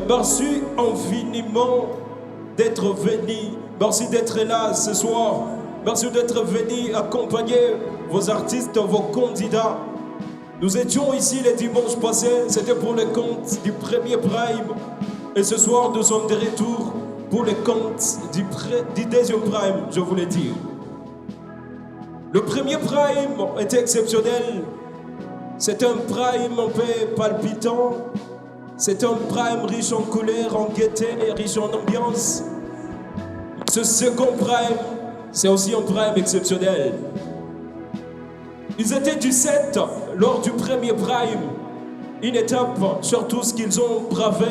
merci infiniment d'être venu. Merci d'être là ce soir. Merci d'être venu accompagner vos artistes, vos candidats. Nous étions ici les dimanches passés, c'était pour le compte du premier Prime. Et ce soir, nous sommes de retour pour le compte du deuxième Prime, je voulais dire. Le premier Prime était exceptionnel. C'est un Prime un peu palpitant. C'est un Prime riche en couleurs, en gaieté et riche en ambiance. Ce second Prime, c'est aussi un Prime exceptionnel. Ils étaient 17 lors du premier Prime. Une étape sur tout ce qu'ils ont bravé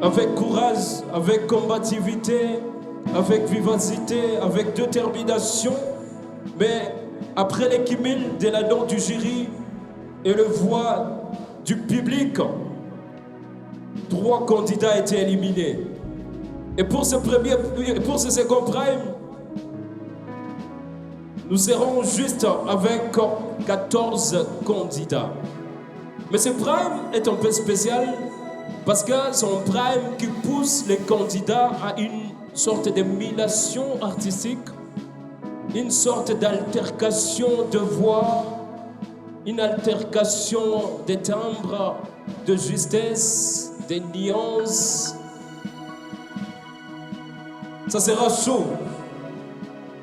avec courage, avec combativité, avec vivacité, avec détermination. Mais après l'équimule de la note du jury et le voix du public, 3 candidats étaient éliminés. Et pour ce second Prime, nous serons juste avec 14 candidats. Mais ce Prime est un peu spécial parce que c'est un Prime qui pousse les candidats à une sorte d'émulation artistique, une sorte d'altercation de voix, une altercation de timbres, de justesse, de nuances. Ça sera chaud.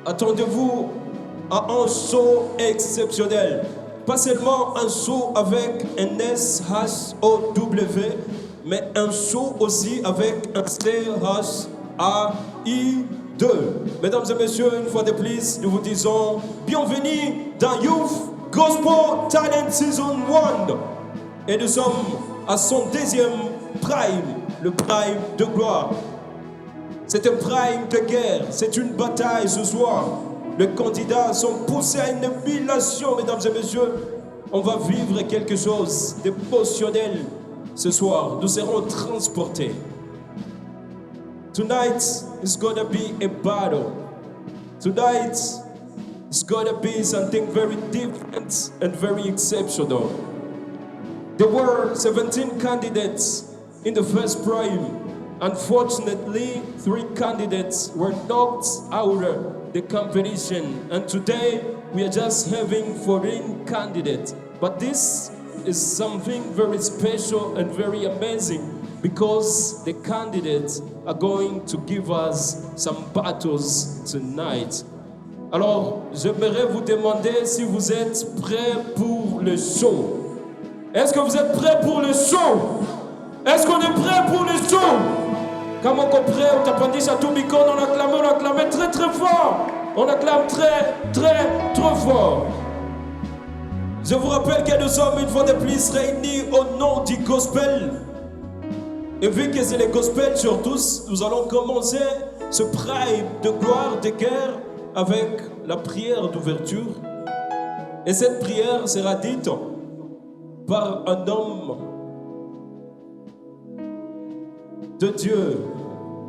Attendez-vous à un show exceptionnel. Pas seulement un show avec un S-H-O-W, mais un show aussi avec un C-H-A-I-2. Mesdames et messieurs, une fois de plus, nous vous disons bienvenue dans Youth Gospel Talent Season 1. Et nous sommes à son deuxième Prime, le Prime de gloire. C'est un Prime de guerre, c'est une bataille ce soir. Les candidats sont poussés à une émulation, mesdames et messieurs. On va vivre quelque chose d'émotionnel ce soir. Nous serons transportés. Tonight is gonna be a battle. Tonight is gonna be something very different and very exceptional. There were 17 candidates in the first Prime. Unfortunately, 3 candidates were knocked out of the competition, and today we are just having 14 candidates. But this is something very special and very amazing because the candidates are going to give us some battles tonight. Alors, j'aimerais vous demander si vous êtes prêts pour le show. Est-ce que vous êtes prêts pour le show? Est-ce qu'on est prêts pour le show? Quand on est prêt, on t'apprendit à tout bicon, on acclame très très fort. On acclame très très trop fort. Je vous rappelle que nous sommes une fois de plus réunis au nom du gospel. Et vu que c'est le gospel sur tous, nous allons commencer ce prime de gloire, de guerre, avec la prière d'ouverture. Et cette prière sera dite par un homme de Dieu,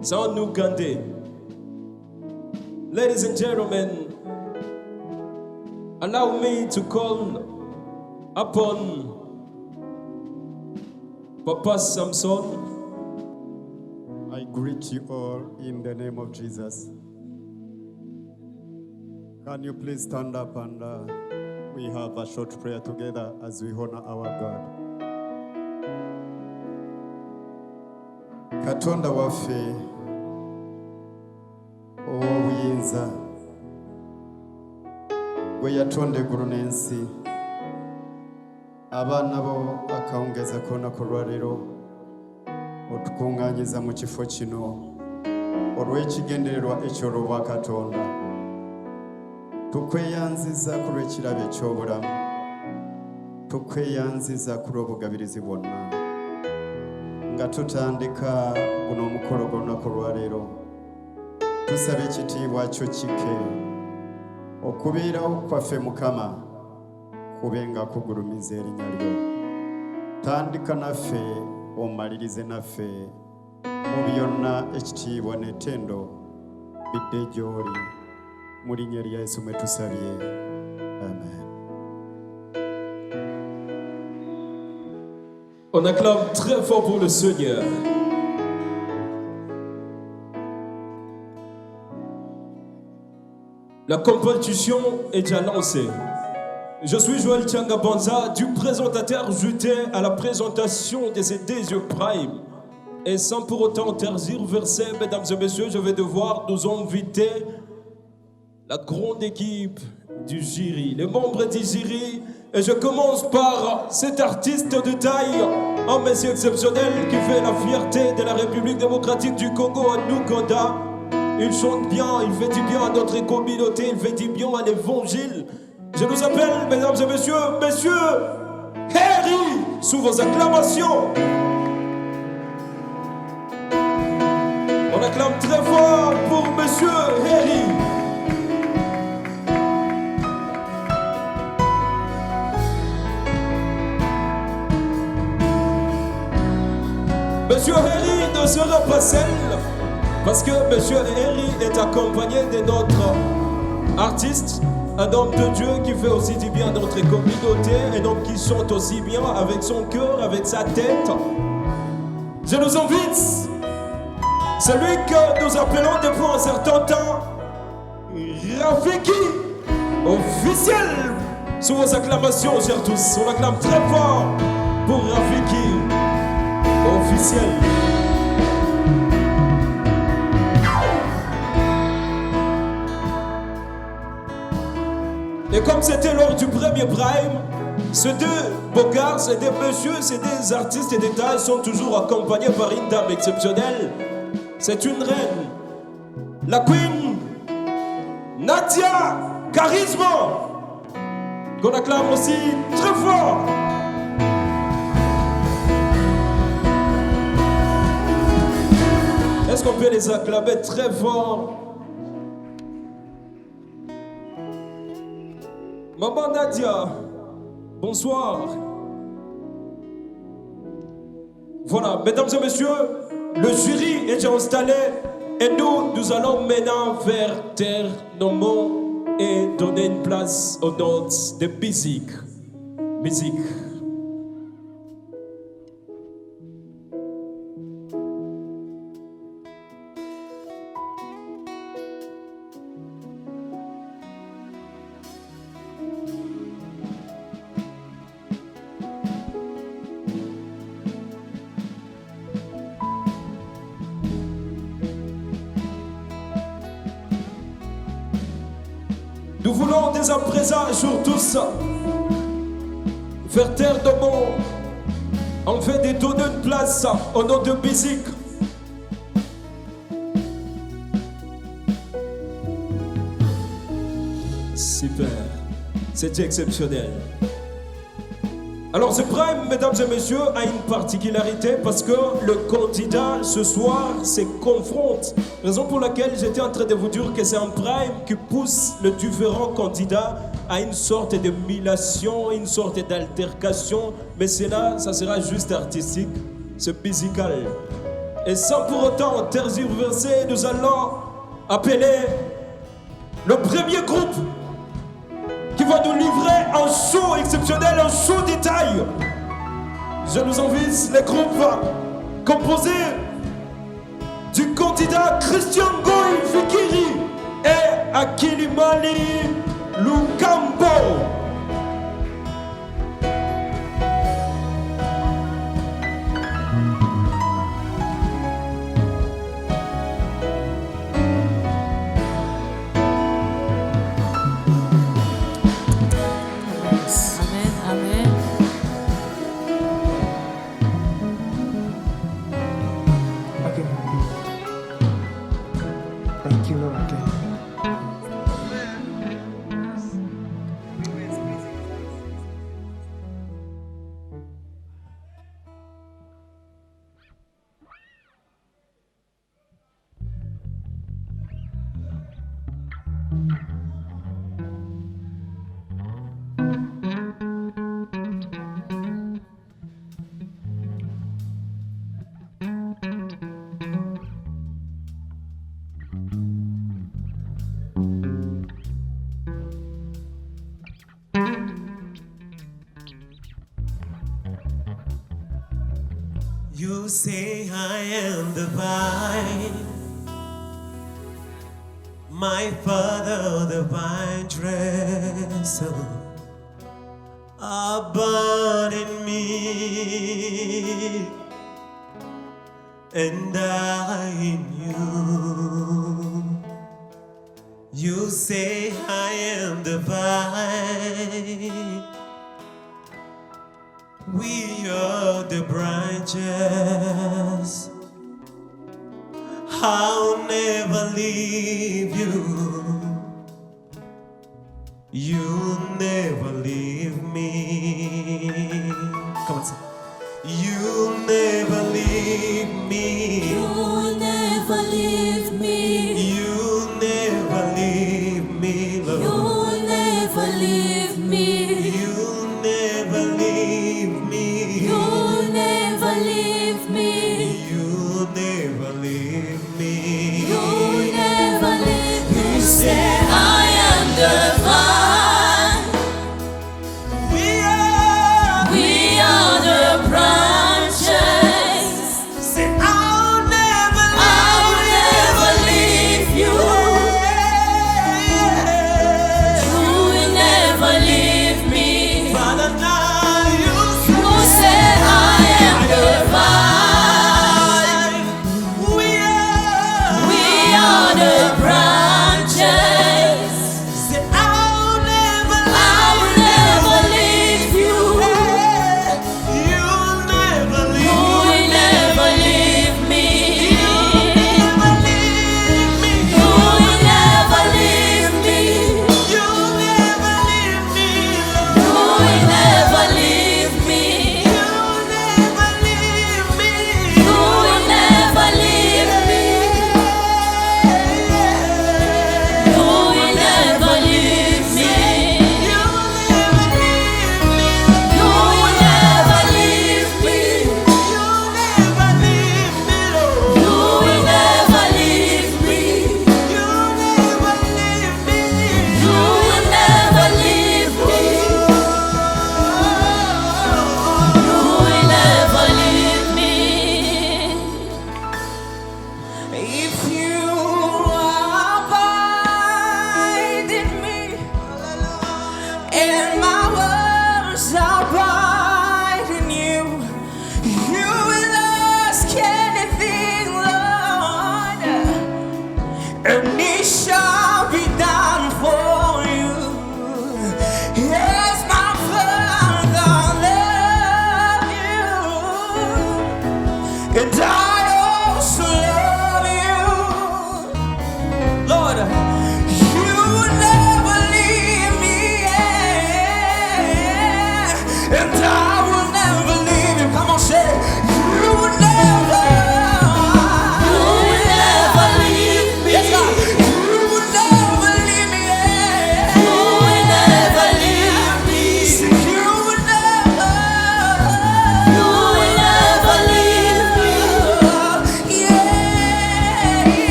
sans nous garder. Ladies and gentlemen, allow me to call upon Papa Samson. I greet you all in the name of Jesus. Can you please stand up and we have a short prayer together as we honor our God. Katonda waffe ow'obuyinza gwe yatonda eggulu n'ensi, abaana bo akawungeza koonako olwaleero otukuŋŋaanyiza mu kifo kino olw'ekigendererwa eky'olwo Katonda. Tukweyanziza ku lw'ekirabo eky'obulamu, tukweyanziza ku lw'obugabirizi bwonna nga tutandika guno omukolo gw'olunaku olwaleero. Tusaba ekitiibwa kyo kike okubeerawo kwaffe Mukama kube nga kugulumiza erinnya lyo. Tandika naffe omalirize naffe mu byonna, ekitiibwa n'ettendo bidde gy'oli. Mu linnya lya Yesu mwe tusabye, amen. On acclame très fort pour le Seigneur. La compétition est déjà lancée. Je suis Joël Tchangabanza, du présentateur jeté à la présentation de ces Désir Prime. Et sans pour autant tergiverser, mesdames et messieurs, je vais devoir nous inviter la grande équipe du jury, les membres du jury. Et je commence par cet artiste de taille, un monsieur exceptionnel qui fait la fierté de la République démocratique du Congo à Ouganda. Il chante bien, il fait du bien à notre communauté, il fait du bien à l'évangile. Je nous appelle, mesdames et messieurs, Monsieur Harry, sous vos acclamations. On acclame très fort pour Monsieur Harry. Monsieur Harry ne sera pas seul, parce que Monsieur Harry est accompagné de notre artiste, un homme de Dieu qui fait aussi du bien à notre communauté, un homme qui chante aussi bien avec son cœur, avec sa tête. Je nous invite, celui que nous appelons depuis un certain temps, Rafiki, officiel, sous vos acclamations, chers tous. On acclame très fort pour Rafiki, officiel. Et comme c'était lors du premier Prime, ces deux beaux gars, ces deux messieurs, ces deux artistes d'État sont toujours accompagnés par une dame exceptionnelle. C'est une reine, la Queen Nadia Charisma, qu'on acclame aussi très fort. Est-ce qu'on peut les acclamer très fort? Maman Nadia, bonsoir. Voilà, mesdames et messieurs, le jury est déjà installé et nous allons maintenant faire taire nos mots et donner une place aux notes de musique. Musique. Nous voulons dès à présent, jour tous, faire taire nos mots, en fait de donner une place au nom de musique. Super, c'était exceptionnel. Alors ce Prime, mesdames et messieurs, a une particularité parce que le candidat ce soir se confronte. Raison pour laquelle j'étais en train de vous dire que c'est un Prime qui pousse les différents candidats à une sorte de milation, une sorte d'altercation. Mais cela, ça sera juste artistique, c'est musical. Et sans pour autant tergiverser, nous allons appeler le premier groupe qui va nous livrer un show exceptionnel, un show détail. Je nous invite les groupes composés du candidat Christian Goy Fikiri et Akilimali Lukambo. You say I am the vine, My Father, the vine dresser, abide in me, and I in you. You say I am the vine, we are the branches. I'll never leave you. You'll never leave me. Come on, sing. You'll never leave me. You'll never leave me. You'll never leave me, Lord. You'll never leave me. You'll never leave me. You'll never leave me. You'll never leave me. You'll never leave me. You say I am the vine. We are the branches. Say I'll never I will never leave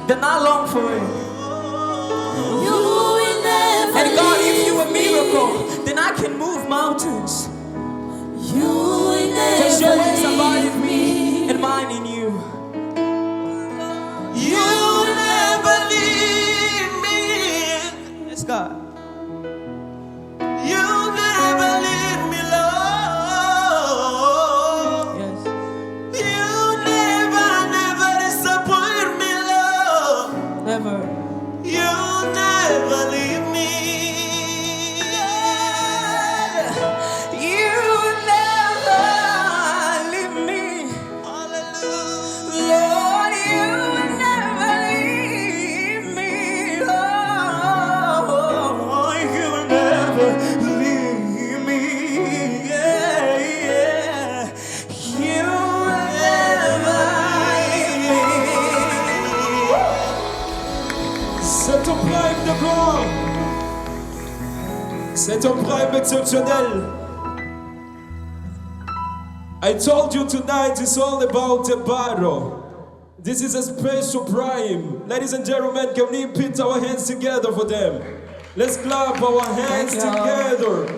then I long for it. You will never And God, if leave you a me. miracle, then I can move mountains. You will Cause your ways never abide leave in me and mine in you. You never leave me. Yes, God. You never leave me, Lord. Yes. You never disappoint me, Lord. Never. You never leave me. You never leave me. Hallelujah. Lord, you never leave me. Lord, you never leave me. Yeah, yeah. You never leave me. C'est un prime de gloire. C'est un prime exceptionnel. I told you tonight it's all about a battle. This is a special prime. Ladies and gentlemen, can we put our hands together for them? Let's clap our hands Thank you. together.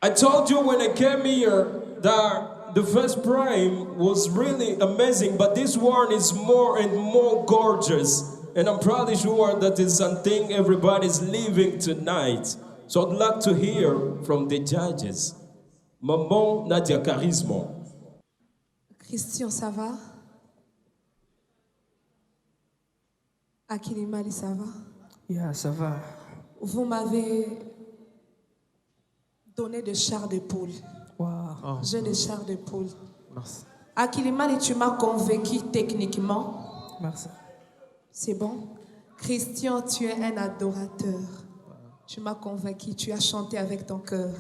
I told you when I came here that the first prime was really amazing, but this one is more and more gorgeous. And I'm probably sure that is something everybody's living tonight. So I'd like to hear from the judges. Maman Nadia Charisme. Christian, ça va? Akilimali, ça va? Yeah, ça va. Vous m'avez donné des chars de poule. Wow. J'ai des chars de poule. Merci. Akilimali, tu m'as convaincu techniquement. Merci. C'est bon? Christian, tu es un adorateur. Tu m'as convaincu, tu as chanté avec ton cœur.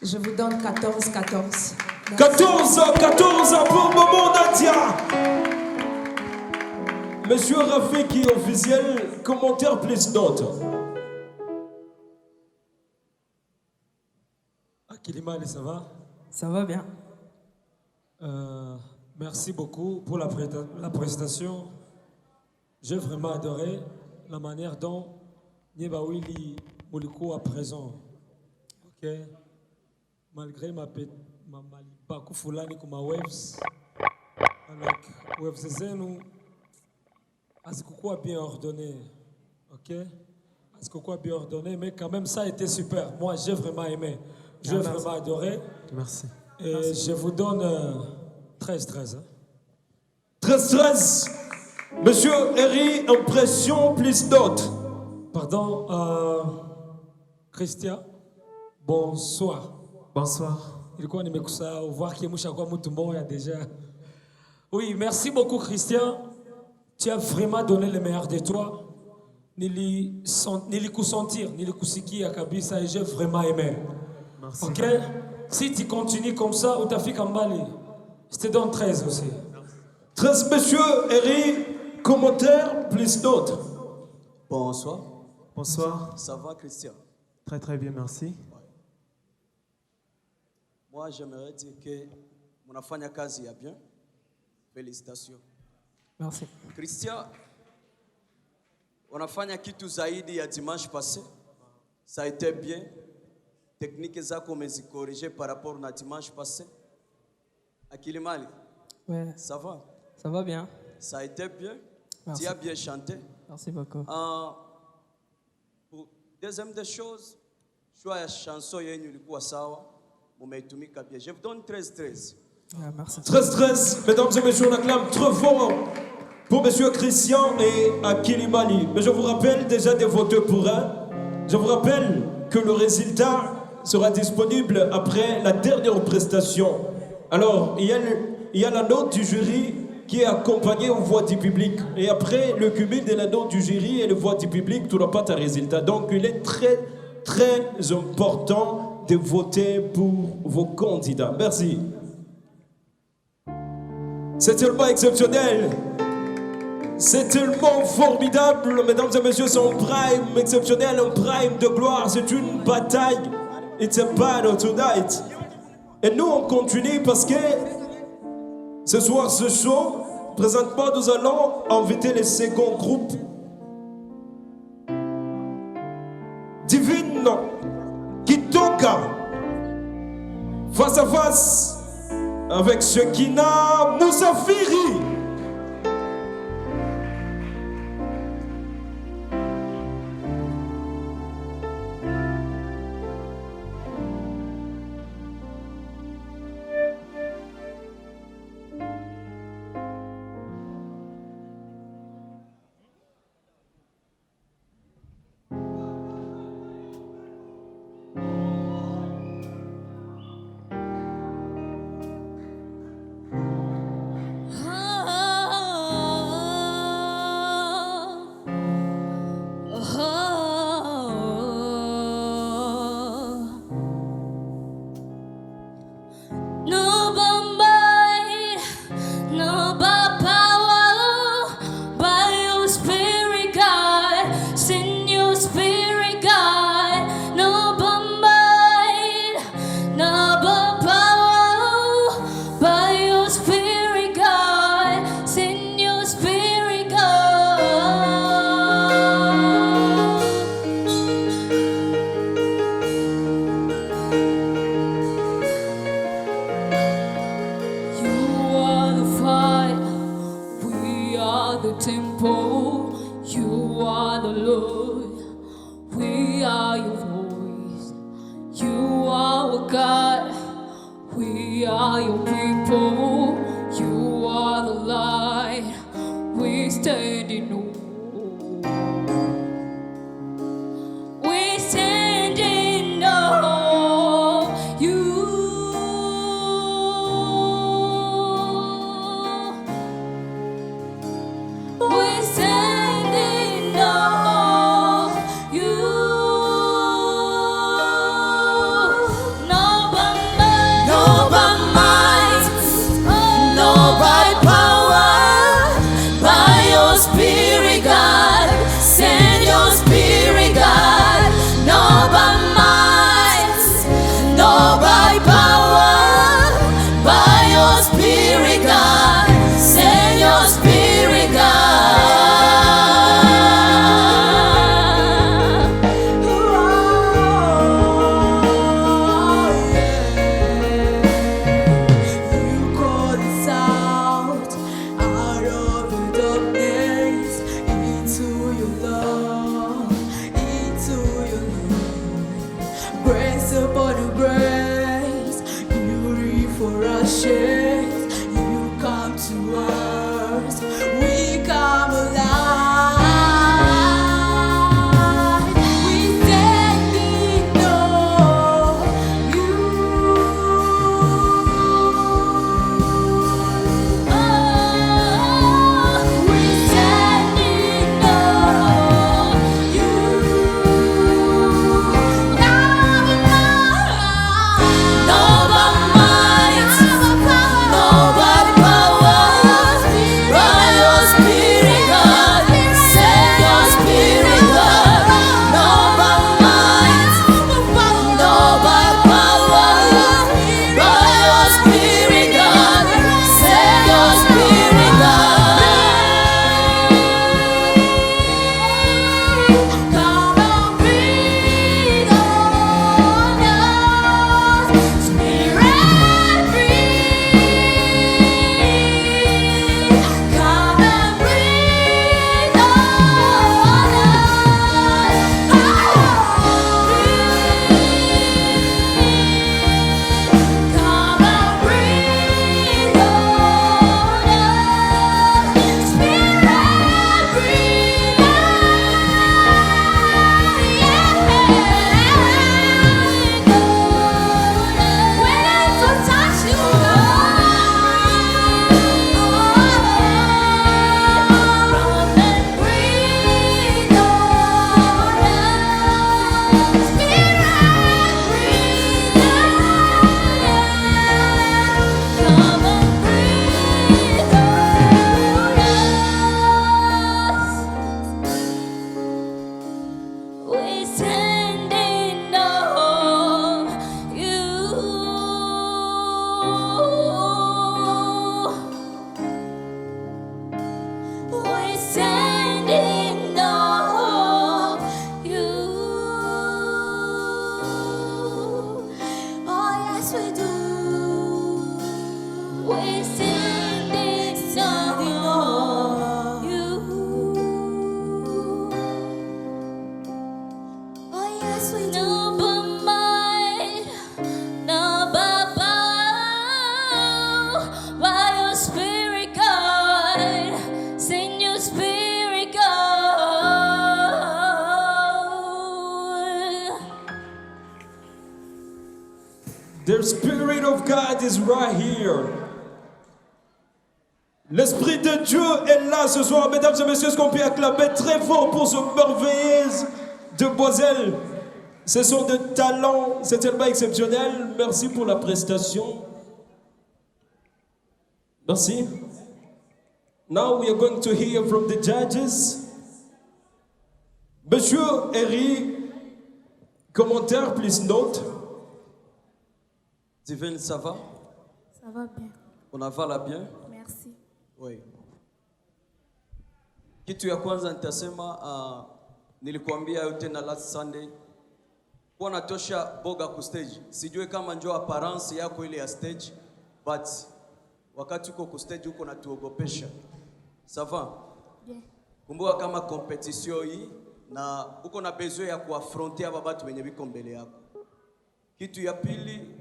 Je vous donne 14-14. 14 pour Maman Nadia. Monsieur Rafiki officiel, commentaire plus note. Akilimali, ça va? Ça va bien. Merci beaucoup pour la prestation. J'ai vraiment adoré la manière dont Niebawili Moulikou à présent. Ok? Malgré ma baku fulani kuma waves, like waves zenu azikukuwa bien ordonné. Ok? Azikukuwa bien ordonné, mais quand même ça a été super. Moi j'ai vraiment aimé. J'ai vraiment adoré. Merci. Et je vous donne 13-13. 13-13. Monsieur Eri, impression plus note. Pardon, Christian, bonsoir. Bonsoir. Ilikuwa nimekusahau voir que mushakuwa mtu mmoja déjà. Oui, merci beaucoup Christian. Tu as vraiment donné le meilleur de toi. Nilikusentir, nilikusikia kabisa et j'ai vraiment aimé. Merci. Ok? Si tu continues comme ça, utafika mbali. Je te donne 13 aussi. 13, monsieur Eri, commentaire plus note. Bonsoir. Bonsoir. Ça va, Christian? Très très bien, merci. Moi, j'aimerais dire que munafanya kazi ya bien. Félicitations. Merci. Christian, unafanya kitu zaidi ya dimanche passé. Ça a été bien. Technique zako umezikorige par rapport na dimanche passé. Akilimali, Ouais, ça va? ça va bien. Ça a été bien. Merci. Tu as bien chanté. Merci beaucoup. Pour deuxième des choses, choix ya chanson yenyu ilikuwa sawa. Mumeitumika bien. Je vous donne 13-13. Yeah, merci. 13-13, mesdames et messieurs, on acclame très fort pour monsieur Christian et Akilimali. Mais je vous rappelle déjà de voter pour un. Je vous rappelle que le résultat sera disponible après la dernière prestation. Alors, il y a la note du jury qui est accompagnée aux voix du public. Et après le cumul de la note du jury et les voix du public, tu n'auras pas ta résultat. Donc, il est très, très important de voter pour vos candidats. Merci. C'est tellement exceptionnel. C'est tellement formidable, mesdames et messieurs, c'est un prime exceptionnel, un prime de gloire, c'est une bataille. It's a battle tonight. Et nous, on continue parce que ce soir, ce show présentement, nous allons inviter le second groupe. Divine qui toca face à face avec Shekina Moussafiri. No Bombay, no by power, by your spirit, God. Send your spirit, God. No Bombay, no by power, by your spirit, God. Send your spirit, God. You are the fire, we are the temple. You are the Lord, we are your voice. You are our God, we are your people. You are the light, we stand in awe. We stand in awe of you. We stand in awe of you. No by might, no by might, no by power, by your spirit, God. Send your spirit, God. No by might, no by power, by your spirit, God. Send your spirit, God. You call us out of the darkness into your love, into your love. Grace upon grace, beauty for ashes. You come to of God is right here. L'Esprit de Dieu est là ce soir. Mesdames et messieurs, est-ce qu'on peut acclamer très fort pour ce merveilleuse demoiselle? Ce sont des talents, c'est tellement exceptionnel. Merci pour la prestation. Merci. Now we are going to hear from the judges. Monsieur Henry, commentaire plus note. Divine, ça va? Ça va bien. On avala bien? Merci. Oui. Kitu ya kwanza nitasema nilikuambia yote na last Sunday kwa natosha boga ku stage. Sijui kama njoo apparence yako ile ya stage, but wakati uko ku stage uko natuogopesha. Ça va? Bien. Kumbuka kama competition hii na uko na besoin ya kuaffronter aba watu wenye biko mbele yako. Kitu ya pili,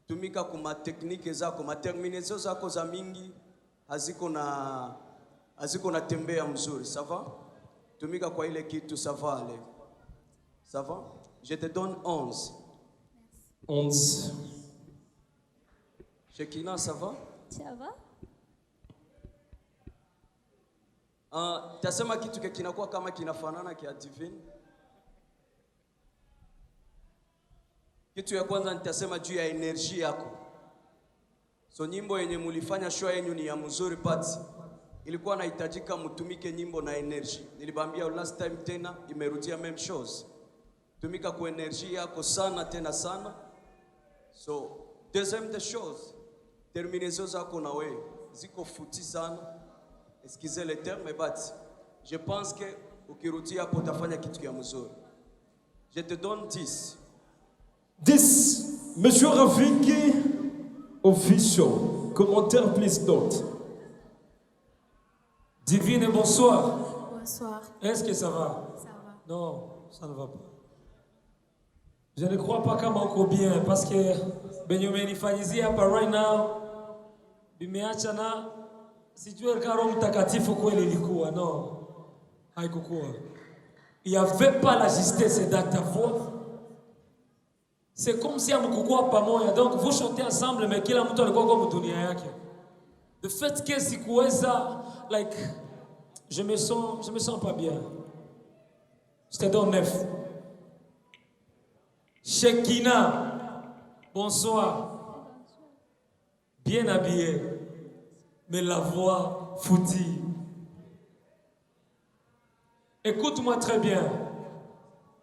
tumika kuma tekniki zako, materminations zako za mingi haziko na tembea mzuri. Ça va? Tumika kwa ile kitu, ça va aller. Ça va? Je te donne 11. 11. Shekina, ça va? Ça va? Tasema kitu kinakuwa kama kinafanana kia Divine. Kitu ya kwanza nitasema juu ya energy yako. So nyimbo yenye mulifanya show yenu ni ya mzuri but ilikuwa inahitajika mtumike nyimbo na energy. Nilibambia last time tena imerudia meme shows. Tumika kwa energy yako sana tena sana. So deuxième des choses, terminaisons zako na wewe ziko futi sana. Excusez le terme but je pense que ukirudia hapo utafanya kitu ya mzuri. Je te donne 10. 10. Monsieur Rafiki, official. Commentaire plus note. Divine, bonsoir. Bonsoir. Est-ce que ça va? Ça va. Non, ça ne va pas. Je ne crois pas kama uko bien parce que benye umenifanyizia hapa right now bimeacha na sijui kama Roho Mtakatifu kweli ilikuwa. Non, haikukuwa. Il n'y avait pas la justesse dans ta voix. C'est comme si amkukuwa pamoja. Donc vous chantez ensemble mais kila mtu alikuwa kwa dunia yake. Le fait que sikuweza like je me sens pas bien. Je te donne 9. Shekina, bonsoir. Bien habillé, mais la voix foutue. Écoute-moi très bien.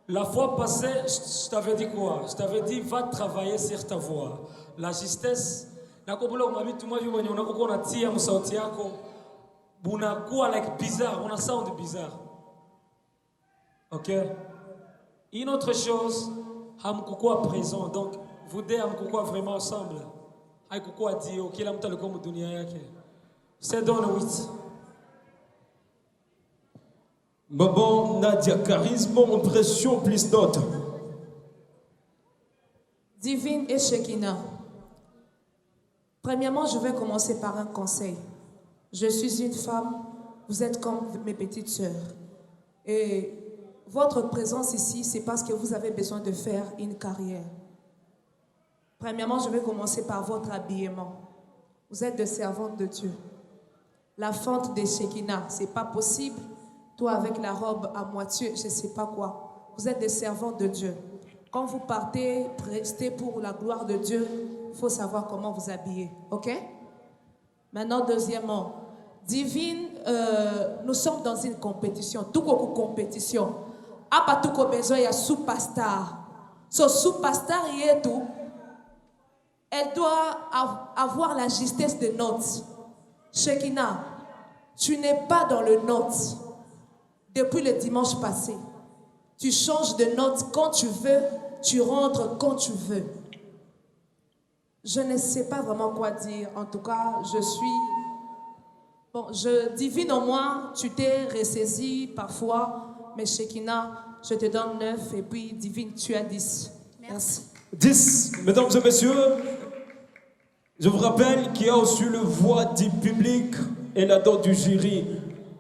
La fois passée, je t'avais dit quoi? Je t'avais dit, va travailler sur ta voix. La justesse, nakobula umabitu mwa yuwenye unakuwa unatia msauti yako, bunakuwa like bizarre, una sound bizarre. Ok? Une autre chose, hamkukuwa présent, donc vous deux hamkukuwa vraiment ensemble. Haikukuwa dio, kila mtu alikuwa dunia yake. C'est dans le 8. Maman Nadia, charisme, impression plus note. Divine et Shekina. Premièrement, je vais commencer par un conseil. Je suis une femme, vous êtes comme mes petites sœurs. Et votre présence ici, c'est parce que vous avez besoin de faire une carrière. Premièrement, je vais commencer par votre habillement. Vous êtes des servantes de Dieu. La fente de Shekina, c'est pas possible. Toi avec la robe à moitié, je ne sais pas quoi. Vous êtes des servantes de Dieu. Quand vous partez, restez pour la gloire de Dieu, il faut savoir comment vous habiller. Ok? Maintenant, deuxièmement, Divine, nous sommes dans une compétition. Tout comme compétition. Apa tout comme besoin, il y a superstar. So superstar, il est tout. Elle doit avoir la justesse de notes. Shekina, tu n'es pas dans le note depuis le dimanche passé. Tu changes de note quand tu veux, tu rentres quand tu veux. Je ne sais pas vraiment quoi dire. En tout cas, je suis... Bon, Divine en moi, tu t'es ressaisi parfois, mais Shekina, je te donne 9 et puis Divine, tu as 10. Merci. 10. Mesdames et messieurs, je vous rappelle qu'il y a aussi le voix du public et la dent du jury.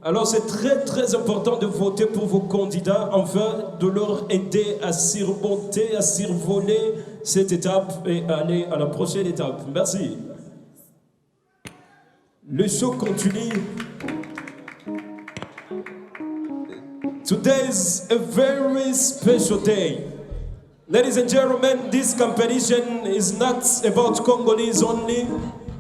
Alors c'est très très important de voter pour vos candidats afin de leur aider à surmonter, à survoler cette étape et aller à la prochaine étape. Merci. Le show continue. Today is a very special day. Ladies and gentlemen, this competition is not about Congolese only.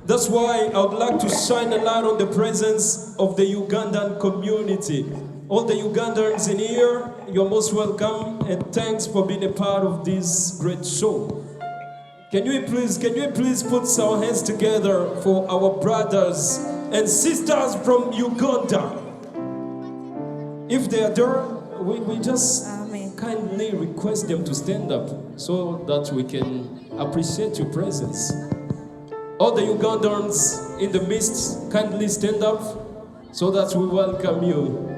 That's why I would like to shine a light on the presence of the Ugandan community. All the Ugandans in here, you're most welcome and thanks for being a part of this great show. Can you please put our hands together for our brothers and sisters from Uganda? If they are there, we just kindly request them to stand up so that we can appreciate your presence. All the Ugandans in the midst, kindly stand up so that we welcome you.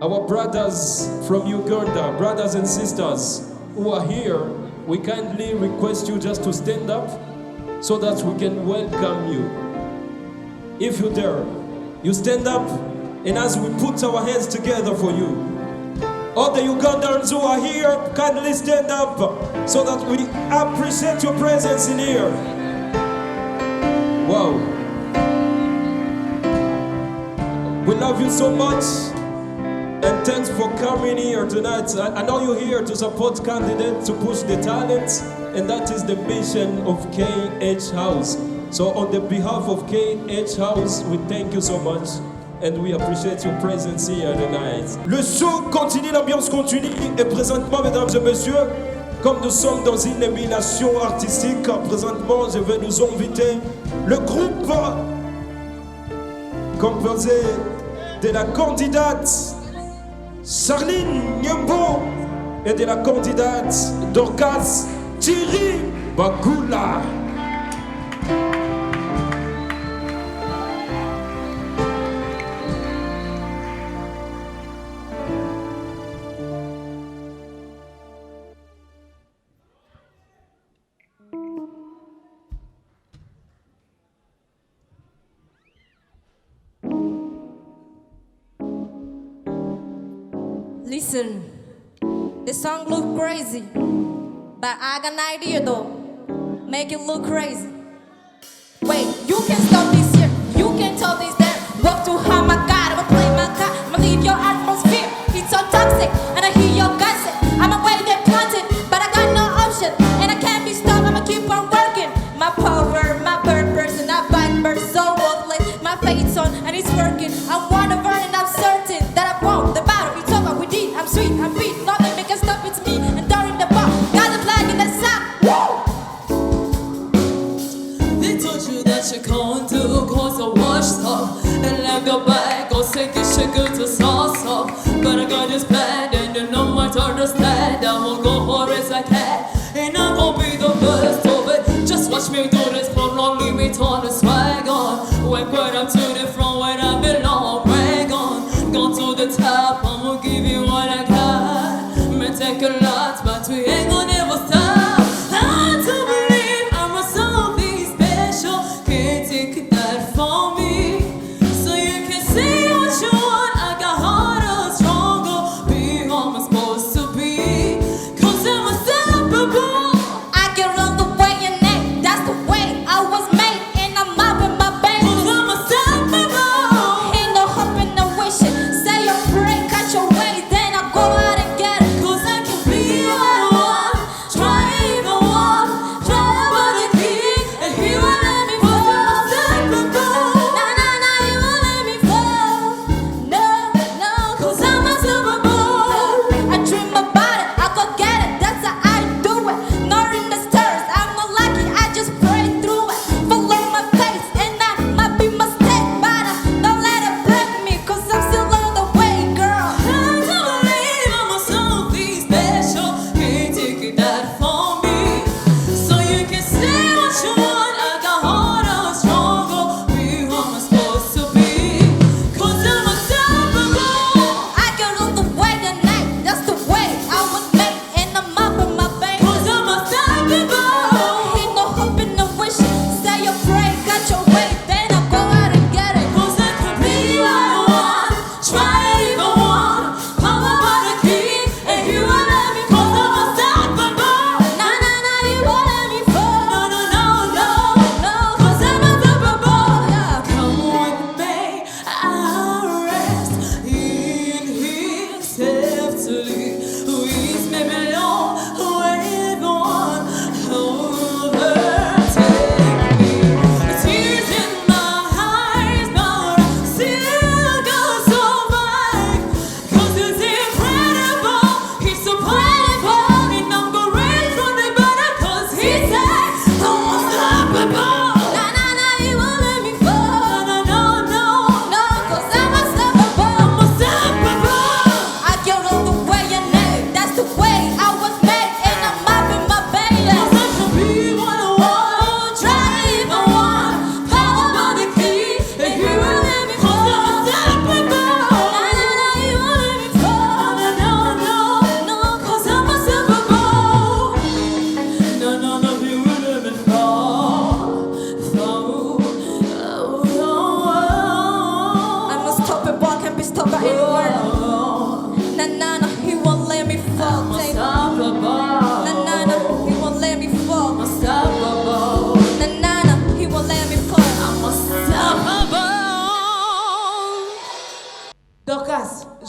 Our brothers from Uganda, brothers and sisters who are here, we kindly request you just to stand up so that we can welcome you. If you're there, you stand up, and as we put our hands together for you, all the Ugandans who are here, kindly stand up so that we appreciate your presence in here. Wow. We love you so much, and thanks for coming here tonight. I know you're here to support candidates, to push the talents, and that is the mission of KH House. So on the behalf of KH House, we thank you so much. And we appreciate your presence here tonight. Le show continue, l'ambiance continue. Et présentement, mesdames et messieurs, comme nous sommes dans une élimination artistique, présentement, je vais nous inviter le groupe composé de la candidate Charline Nyembo et de la candidate Dorcas Thierry Bagula. Listen, the song look crazy, but I got an idea though, make it look crazy. Wait, you can stop this here, you can tell this there. Walk too high, my God, I'ma play my God, I'ma leave your atmosphere. It's so toxic, and I hear your gossip. I'm away there planted, but I got no option, and I can't be stopped. I'ma keep on working. My power, my purpose, and I back bird so worthless. My fate's on, and it's working. I'm one of her, and I'm certain that I won the battle. It's over, we did. I'm sweet, I'm beat, nothing make us stop. It's me, and during the bar, got the flag in the sun. They told you that you can't do cause I washed up and left your bag or take your sugar to sauce up. But I got this plan and you know what to understand. I will go hard as I can and I'm gonna be the best of it. Just watch me do this, but don't leave me on the swag on. Went right up to the front where I belong. Rag on, gone to the top, I'ma give you what I got. May take a lot, but we ain't gonna ever stop. I do believe I'm a something special. Can't take that from me. So you can say what you want. I got harder, stronger. Be who I'm supposed to be. Cause I'm unstoppable. I can run the way your name, that's the way I was made, and I'm up in my bed. Cause I'm unstoppable. Ain't no hoping, no wishing. Say your prayer, catch your way, then I go out and get it. Cause I can be what I want. Try if I want. Try what I need. And he will let me fall. I'm unstoppable. Na na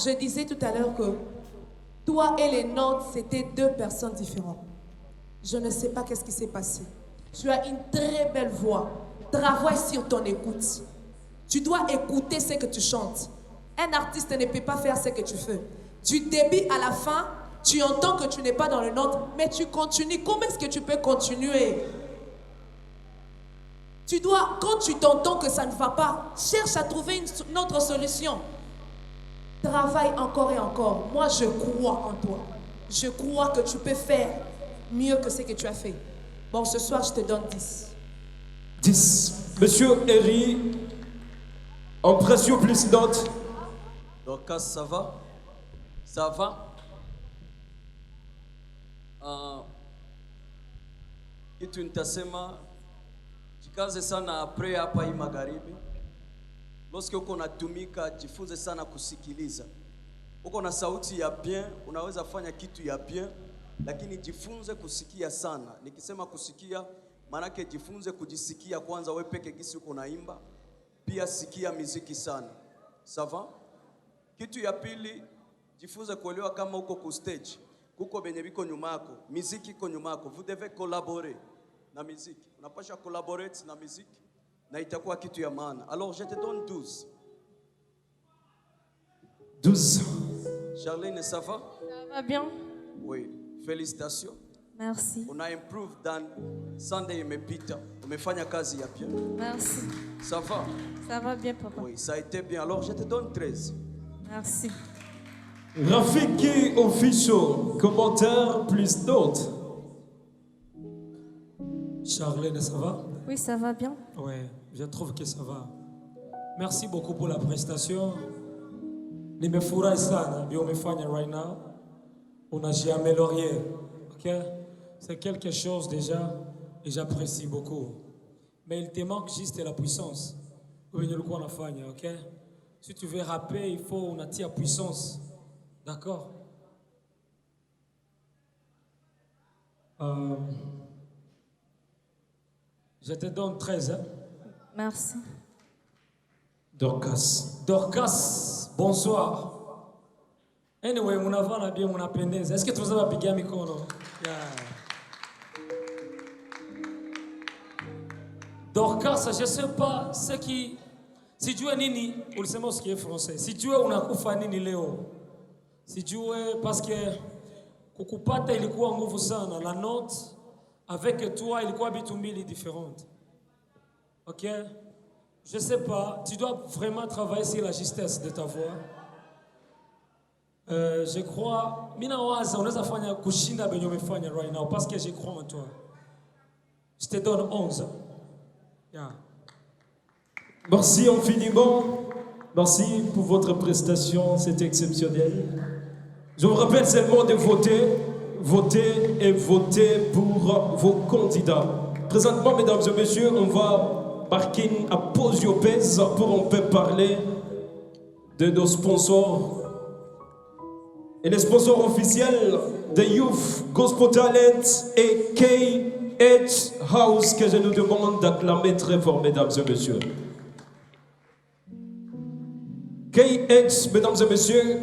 je disais tout à l'heure que toi et les nôtres, c'était deux personnes différentes. Je ne sais pas qu'est-ce qui s'est passé. Tu as une très belle voix. Travaille sur ton écoute. Tu dois écouter ce que tu chantes. Un artiste ne peut pas faire ce que tu fais. Du début à la fin, tu entends que tu n'es pas dans le nôtre, mais tu continues. Comment est-ce que tu peux continuer? Tu dois, quand tu t'entends que ça ne va pas, cherche à trouver une autre solution. Travaille encore et encore. Moi, je crois en toi. Je crois que tu peux faire mieux que ce que tu as fait. Bon, ce soir, je te donne 10. 10. Monsieur Eri, en précieux plus note. Dorcas, ça va? Ça va? Kitu nitasema jikaze sana après hapa hii magharibi. Lorsque uko natumika, jifunze sana kusikiliza. Uko na sauti ya bien, unaweza fanya kitu ya bien, lakini jifunze kusikia sana. Nikisema kusikia, maanake jifunze kujisikia kwanza wewe peke gisi uko naimba. Pia sikia muziki sana. Sawa? Kitu ya pili, jifunze kuelewa kama uko ku stage, kuko benye biko nyuma yako, muziki iko nyuma yako. Vous devez collaborer na muziki. Unapasha collaborate na muziki na itakuwa kitu ya maana. Alors je te donne 12. 12. Charlene, ça va? Ça va bien? Oui, félicitations. Merci. On a improve dans Sunday imepita. Umefanya kazi ya bien. Merci. Ça va? Ça va bien, papa. Oui, ça a été bien. Alors je te donne 13. Merci. Rafiki Official, commentaire plus note. Charlene, ça va? Oui, ça va bien. Ouais, je trouve que ça va. Merci beaucoup pour la prestation. Nimefurahi sana bio umefanya right now. Unajiamélioré. OK? C'est quelque chose déjà et j'apprécie beaucoup. Mais il te manque juste la puissance. OK? Si tu veux rapper, il faut une puissance. D'accord? Je te donne 13. Hein? Merci. Dorcas. Dorcas, bonsoir. Anyway, mon avant la bien, mon appendez. Est-ce que tu vas piquer un micro? Yeah. Dorcas, je ne sais pas ce qui. Si tu es nini, ou le ce qui est français. Si tu es unakufa nini leo. Si tu es parce que kukupata ilikuwa nguvu sana. La note avec toi ilikuwa vitu mbili différentes. OK? Je ne sais pas, tu dois vraiment travailler sur la justesse de ta voix. Je crois, mina waza unaweza fanya kushinda benye umefanya right now parce que je crois en toi. Je te donne 11. Yeah. Merci infiniment. Merci pour votre prestation, c'est exceptionnel. Je vous rappelle seulement de voter, voter et voter pour vos candidats. Présentement, mesdames et messieurs, on va marquer à pause pèse pour on peut parler de nos sponsors. Et les sponsors officiels de Youth Gospel Talent et KH House que je nous demande d'acclamer très fort, mesdames et messieurs. KH, mesdames et messieurs,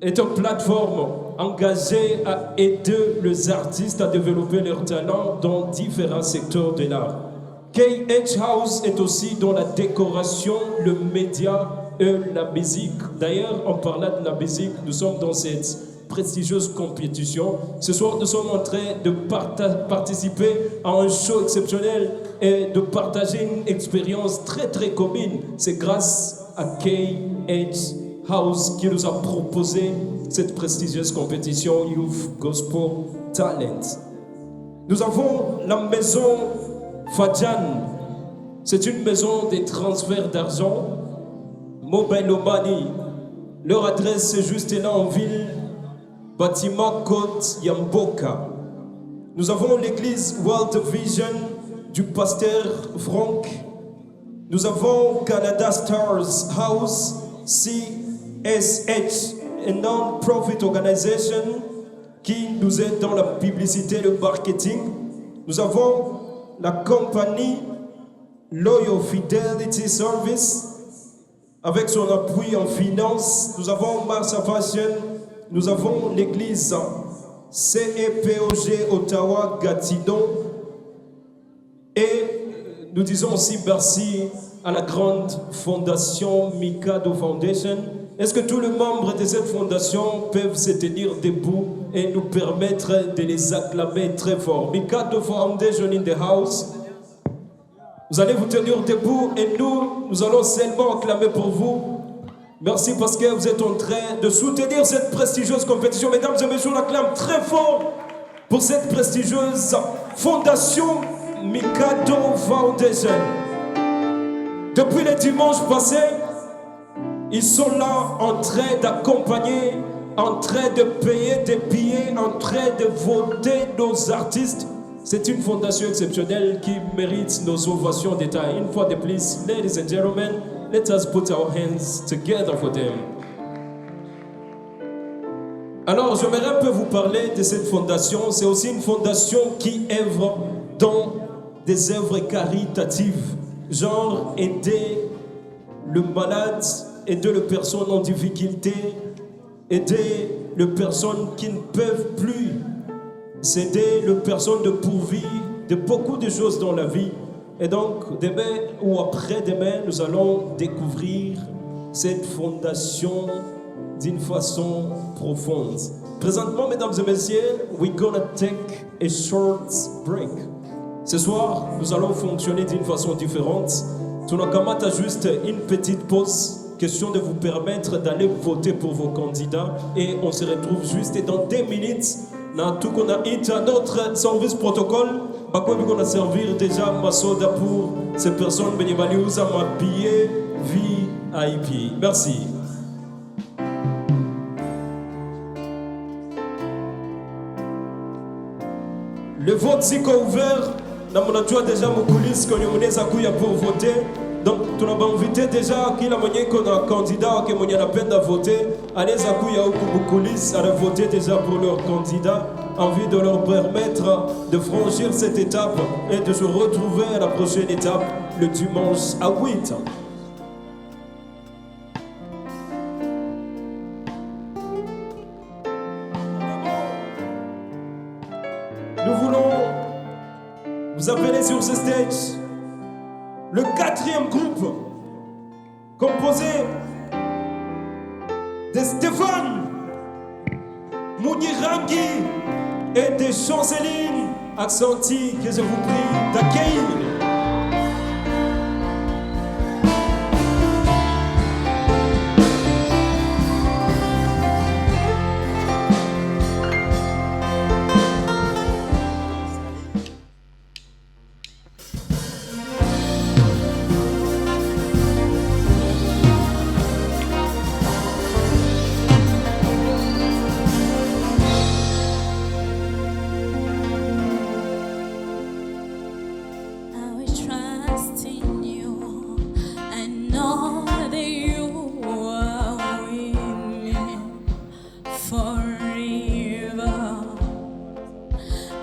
est une plateforme engagée à aider les artistes à développer leurs talents dans différents secteurs de l'art. KH House est aussi dans la décoration, le média et la musique. D'ailleurs, en parlant de la musique, nous sommes dans cette prestigieuse compétition. Ce soir, nous sommes en train de participer à un show exceptionnel et de partager une expérience très très commune. C'est grâce à KH House qui nous a proposé cette prestigieuse compétition Youth Gospel Talent. Nous avons la maison Fadjan. C'est une maison de transfert d'argent, mobile money. Leur adresse est juste là en ville, bâtiment Côte Yamboka. Nous avons l'église World Vision du pasteur Franck. Nous avons Canada Stars House, CSH, une non-profit organisation qui nous aide dans la publicité et le marketing. Nous avons la compagnie Loyal Fidelity Service, avec son appui en finance. Nous avons Mars Fashion, nous avons l'église CEPOG Ottawa Gatineau. Et nous disons aussi merci à la grande fondation Mikado Foundation. Est-ce que tous les membres de cette fondation peuvent se tenir debout et nous permettre de les acclamer très fort? Mikado Foundation in the house. Vous allez vous tenir debout et nous allons seulement acclamer pour vous. Merci parce que vous êtes en train de soutenir cette prestigieuse compétition. Mesdames et messieurs, on acclame très fort pour cette prestigieuse fondation Mikado Foundation. Depuis le dimanche passé, ils sont là en train d'accompagner, en train de payer des billets, en train de voter nos artistes. C'est une fondation exceptionnelle qui mérite nos ovations d'État. Une fois de plus, ladies and gentlemen, let us put our hands together for them. Alors, j'aimerais un peu vous parler de cette fondation. C'est aussi une fondation qui œuvre dans des œuvres caritatives, genre aider le malade, aider les personnes en difficulté, aider les personnes qui ne peuvent plus, s'aider les personnes dépourvues de beaucoup de choses dans la vie. Et donc, demain ou après-demain, nous allons découvrir cette fondation d'une façon profonde. Présentement, mesdames et messieurs, we're gonna take a short break. Ce soir, nous allons fonctionner d'une façon différente. Tunakamata juste une petite pause, question de vous permettre d'aller voter pour vos candidats. Et on se retrouve juste dans 2 minutes. Dans tout qu'on a à notre service protocole, on a servir déjà ma soda pour ces personnes bénévalieuses à ma billet VIP. Merci. Le vote ziko ouvert. Na mnajua deja mukulisi kwenye mnaweza kuya pour voter. Donc tunabainvite deja kila mwenye kuna candidat wake mwenye anapenda voter anaweza kuya huku mukulisi ana voter déjà pour leur candidat, envie de leur permettre de franchir cette étape et de se retrouver à la prochaine étape le dimanche à 8. Nous voulons vous appeler sur ce stage le 4e groupe composé de Stéphane Mounirangi et de Chanceline Accenti, que je vous prie d'accueillir.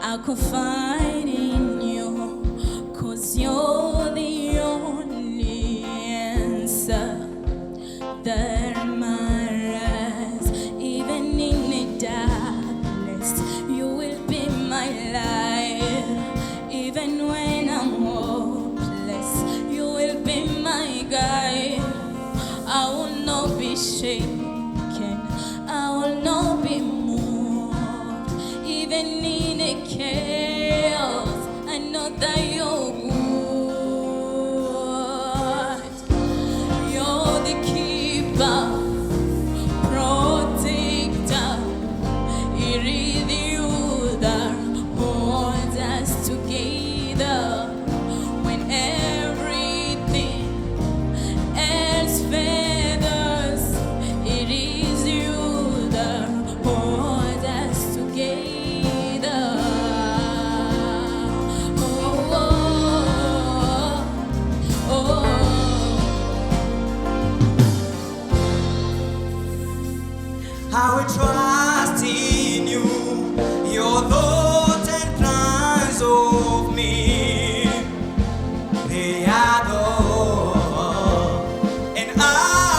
I could find in you, 'cause you're the only answer that matters. Even in the darkness, you will be my light. Even when I'm hopeless, you will be my guide. I will not be shaken, I will not be moved. Even in the chaos, I know that you're good. You're the keeper, protector. It is you that holds us together when everything else fails. It is you that holds us together. Oh, oh, oh. I will trust in you, your thoughts and plans of me. They are good, and I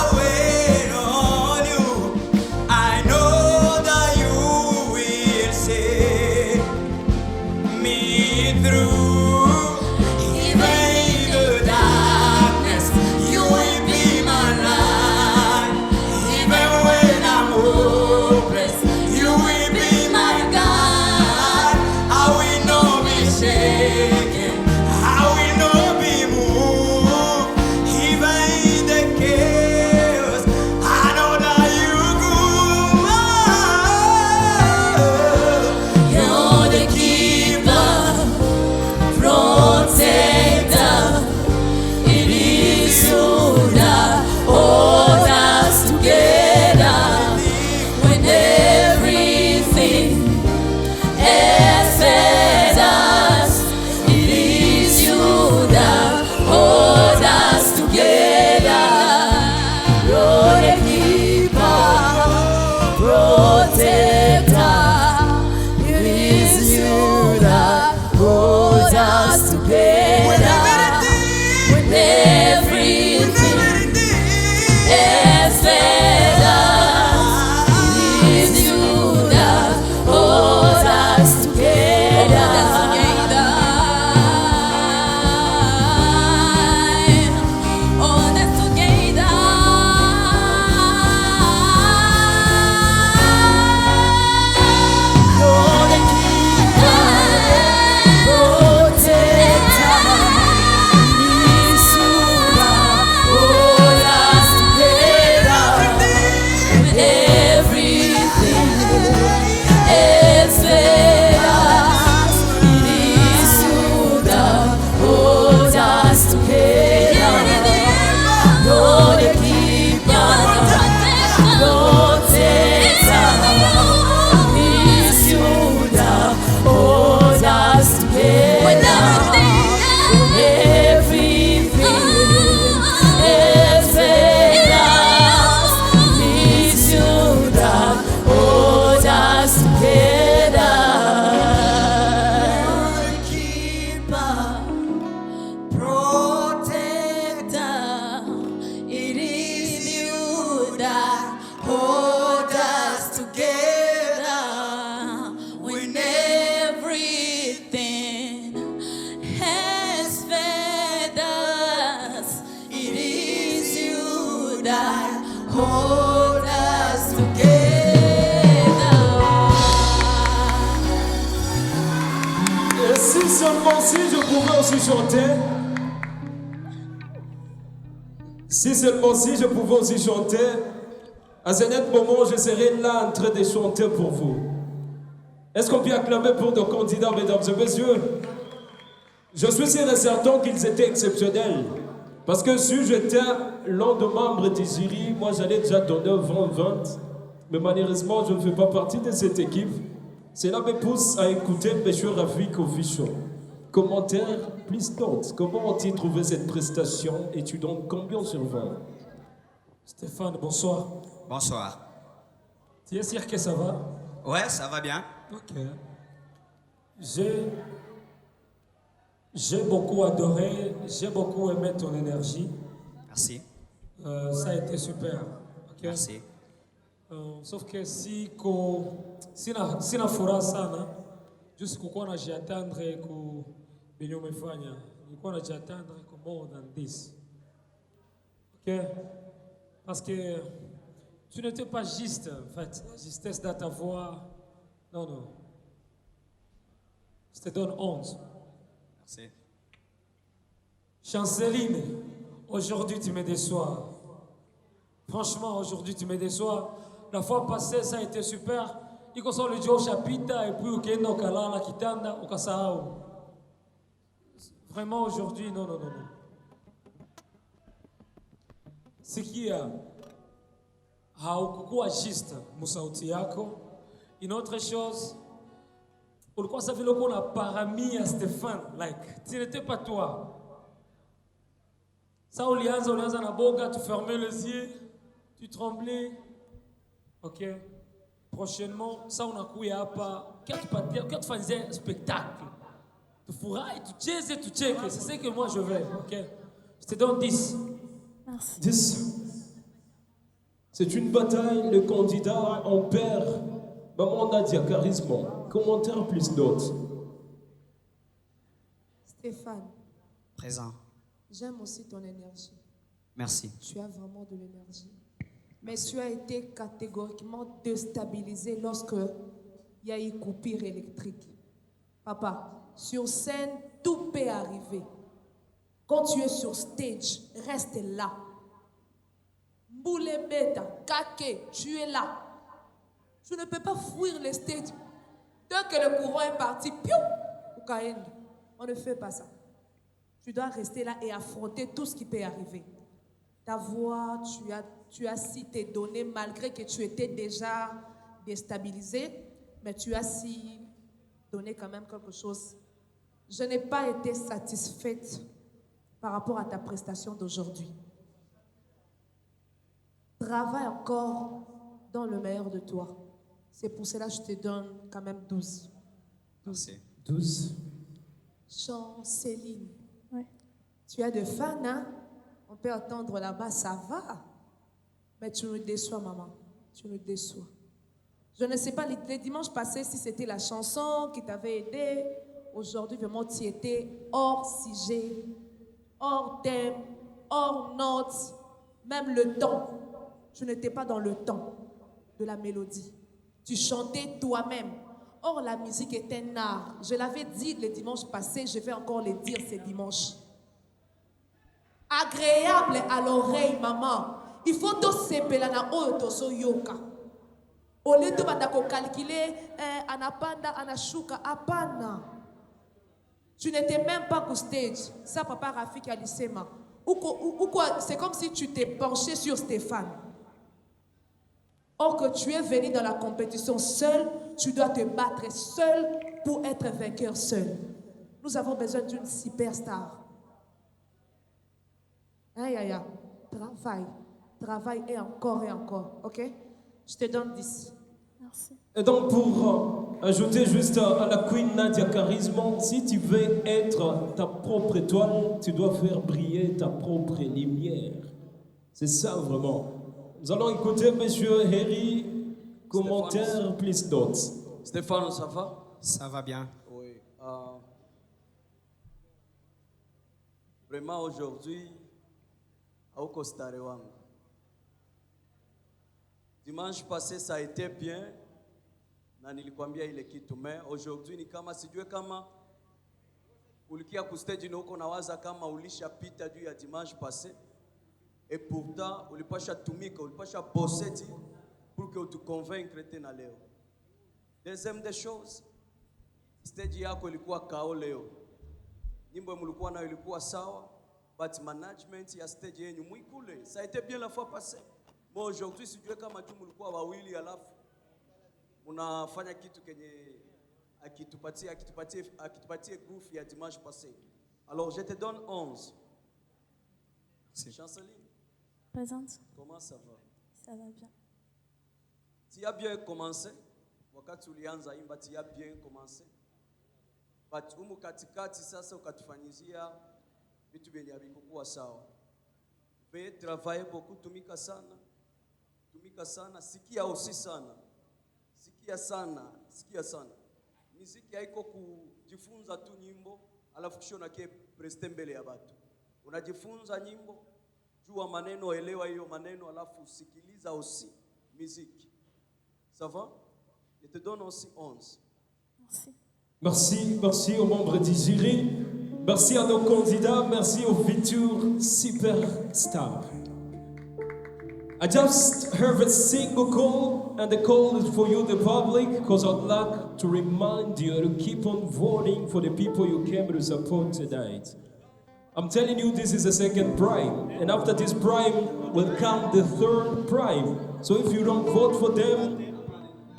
you die, hold us together. Et si seulement si je pouvais aussi chanter. Si seulement si je pouvais aussi chanter. À ce net moment, je serais là en train de chanter pour vous. Est-ce qu'on peut acclamer pour nos candidats, mesdames et messieurs? Je suis sûr et certain qu'ils étaient exceptionnels. Parce que si j'étais l'un des membres du jury, moi j'allais déjà donner 20-20. Mais malheureusement, je ne fais pas partie de cette équipe. Cela me pousse à écouter M. Rafik Official. Commentaire, plus note. Comment as-tu trouvé cette prestation et tu donnes combien sur 20? Stéphane, bonsoir. Bonsoir. Tu es sûr que ça va? Ouais, ça va bien. Ok. J'ai beaucoup adoré, j'ai beaucoup aimé ton énergie. Merci. Ça a été super. Ok. Merci. Sauf que si na furaha sana juste kukuwa najiatendre ku benye umefanya, nilikuwa najiatendre ku more than this. Ok. Parce que tu n'étais pas juste, en fait, la justesse dans ta voix. Non, non. Je te donne 11. Merci. Chanceline, aujourd'hui tu me déçois. Franchement, aujourd'hui tu me déçois. La fois passée, ça a été super. Il faut le Dieu au chapitre et puis ukienda ukalala kitanda ukasahau. Vraiment aujourd'hui, non, non, non, non. Sikia, haukukuwa juste musauti yako. Une autre chose, ulikuwa sa vile uko na parami ya Stéphane, like, tu n'étais pas toi. Ça ulianza na boga, tu fermais les yeux, tu tremblais. Ok. Prochainement, ça unakuya hapa, quand tu faisais un spectacle, tu furahi, tu chaises, tu check. C'est ce que moi je veux. Ok. Je te donne 10. Merci. 10. C'est une bataille, le candidat en perd. Maman Nadia, charisme. Commentaire plus notes. Stéphane, Présent. j'aime aussi ton énergie. Merci. Tu as vraiment de l'énergie. Mais tu as été catégoriquement déstabilisé lorsque il y a eu coupure électrique. Papa, sur scène, tout peut arriver. Quand tu es sur stage, reste là. Boule beta, kake, tu es là. Tu ne peux pas fuir le stage. Dès que le courant est parti, piou, on ne fait pas ça. Tu dois rester là et affronter tout ce qui peut arriver. Ta voix, tu as si tes données, malgré que tu étais déjà déstabilisé, mais tu as si donné quand même quelque chose. Je n'ai pas été satisfaite par rapport à ta prestation d'aujourd'hui. Travaille encore dans le meilleur de toi. C'est pour cela que je te donne quand même 12. Merci. 12. Chanceline. Ouais. Tu as des fans, hein? On peut attendre là-bas, ça va. Mais tu me déçois, maman. Tu me déçois. Je ne sais pas, les dimanches passés, si c'était la chanson qui t'avait aidé. Aujourd'hui, vraiment, tu étais hors sujet, hors thème, hors notes, même le temps. Tu n'étais pas dans le temps de la mélodie. Tu chantais toi-même. Or, la musique est un art. Je l'avais dit le dimanche passé, je vais encore le dire ce dimanche. Agréable à l'oreille, maman. Il faut tout sepelana oyo yoka. Au lieu de calculer anapanda anashuka apana. Tu n'étais même pas au stage. Ça, papa Rafik Alisema. C'est comme si tu t'es penché sur Stéphane. Or que tu es venu dans la compétition seul, tu dois te battre seul pour être vainqueur seul. Nous avons besoin d'une superstar. Aïe, aïe, aïe. Travaille. Travaille et encore. Ok? Je te donne 10. Merci. Et donc pour ajouter juste à la Queen Nadia Charisme, si tu veux être ta propre étoile, tu dois faire briller ta propre lumière. C'est ça vraiment. Nous allons écouter Monsieur Harry, commentaire plus notes. Stéphane, ça va? Ça va bien. Oui. Vraiment aujourd'hui, hauko stare wangu. Dimanche passé ça a été bien. Na nilikwambia ile kitu mais aujourd'hui ni kama sijue kama ulikia ku stage na uko nawaza kama ulishapita juu ya dimanche passé et pourtant ulipasha tumika, ulipasha bosser pour que tu convaincre tena leo. Deuxième des choses, stage yako ilikuwa kao leo. Nyimbo mlikuwa nayo ilikuwa sawa, but management ya stage yenu mwikule. Ça a été bien la fois passée. Moi aujourd'hui sijue kama tu mlikuwa wawili alafu unafanya kitu kenye akitupatie groove ya dimanche passé. Alors je te donne 11. Merci. Chanceline, Présente. comment ça va? Ça va bien. Tu as bien commencé. Wakati ulianza imba tu as bien commencé. But umu katikati sasa ukatufanyizia vitu vyenye havikuwa sawa. Veuillez travailler beaucoup, tumika sana. Tumika sana, sikia aussi sana. Sikia sana. Muziki haiko kujifunza tu nyimbo alafu kisha unakie preste mbele ya watu. Unajifunza nyimbo, jua maneno, elewa hiyo maneno alafu sikiliza aussi muziki. Ça va? Je te donne aussi 11. Merci. Merci aux membres du jury. Merci à nos candidats. Merci aux futurs superstars. I just heard a single call, and the call is for you, the public, because I'd like to remind you to keep on voting for the people you came to support tonight. I'm telling you, this is the second prime, and after this prime will come the third prime. So if you don't vote for them,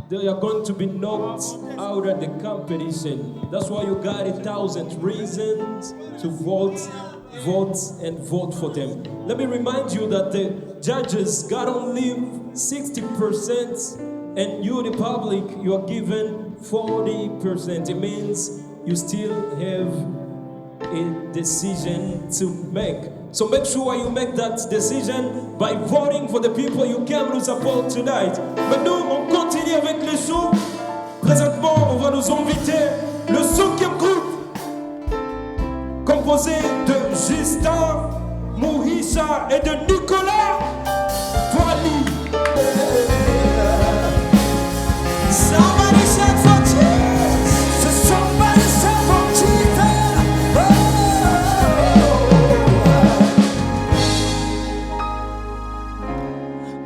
they are going to be knocked out of the competition. That's why you got 1,000 reasons to vote for them. Let me remind you that the judges got only 60%, and you, the public, you are given 40%. It means you still have a decision to make. So make sure you make that decision by voting for the people you came to support tonight. Maintenant, on continue avec les shows. Présentement, on va nous inviter le cinquième groupe, composé de Justin, Mouhisha et de Nicolas Voili. Somebody shout for Jesus. Somebody shout for Jesus.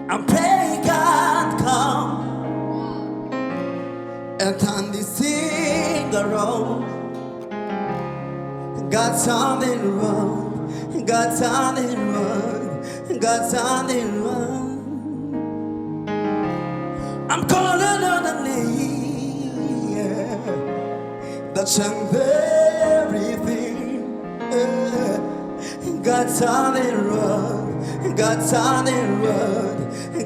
I'm praying God come and turn this thing around. God turn it around. God turn it around. God turn it around. I'm calling on the name that changed everything. God turn it around. God turn it around.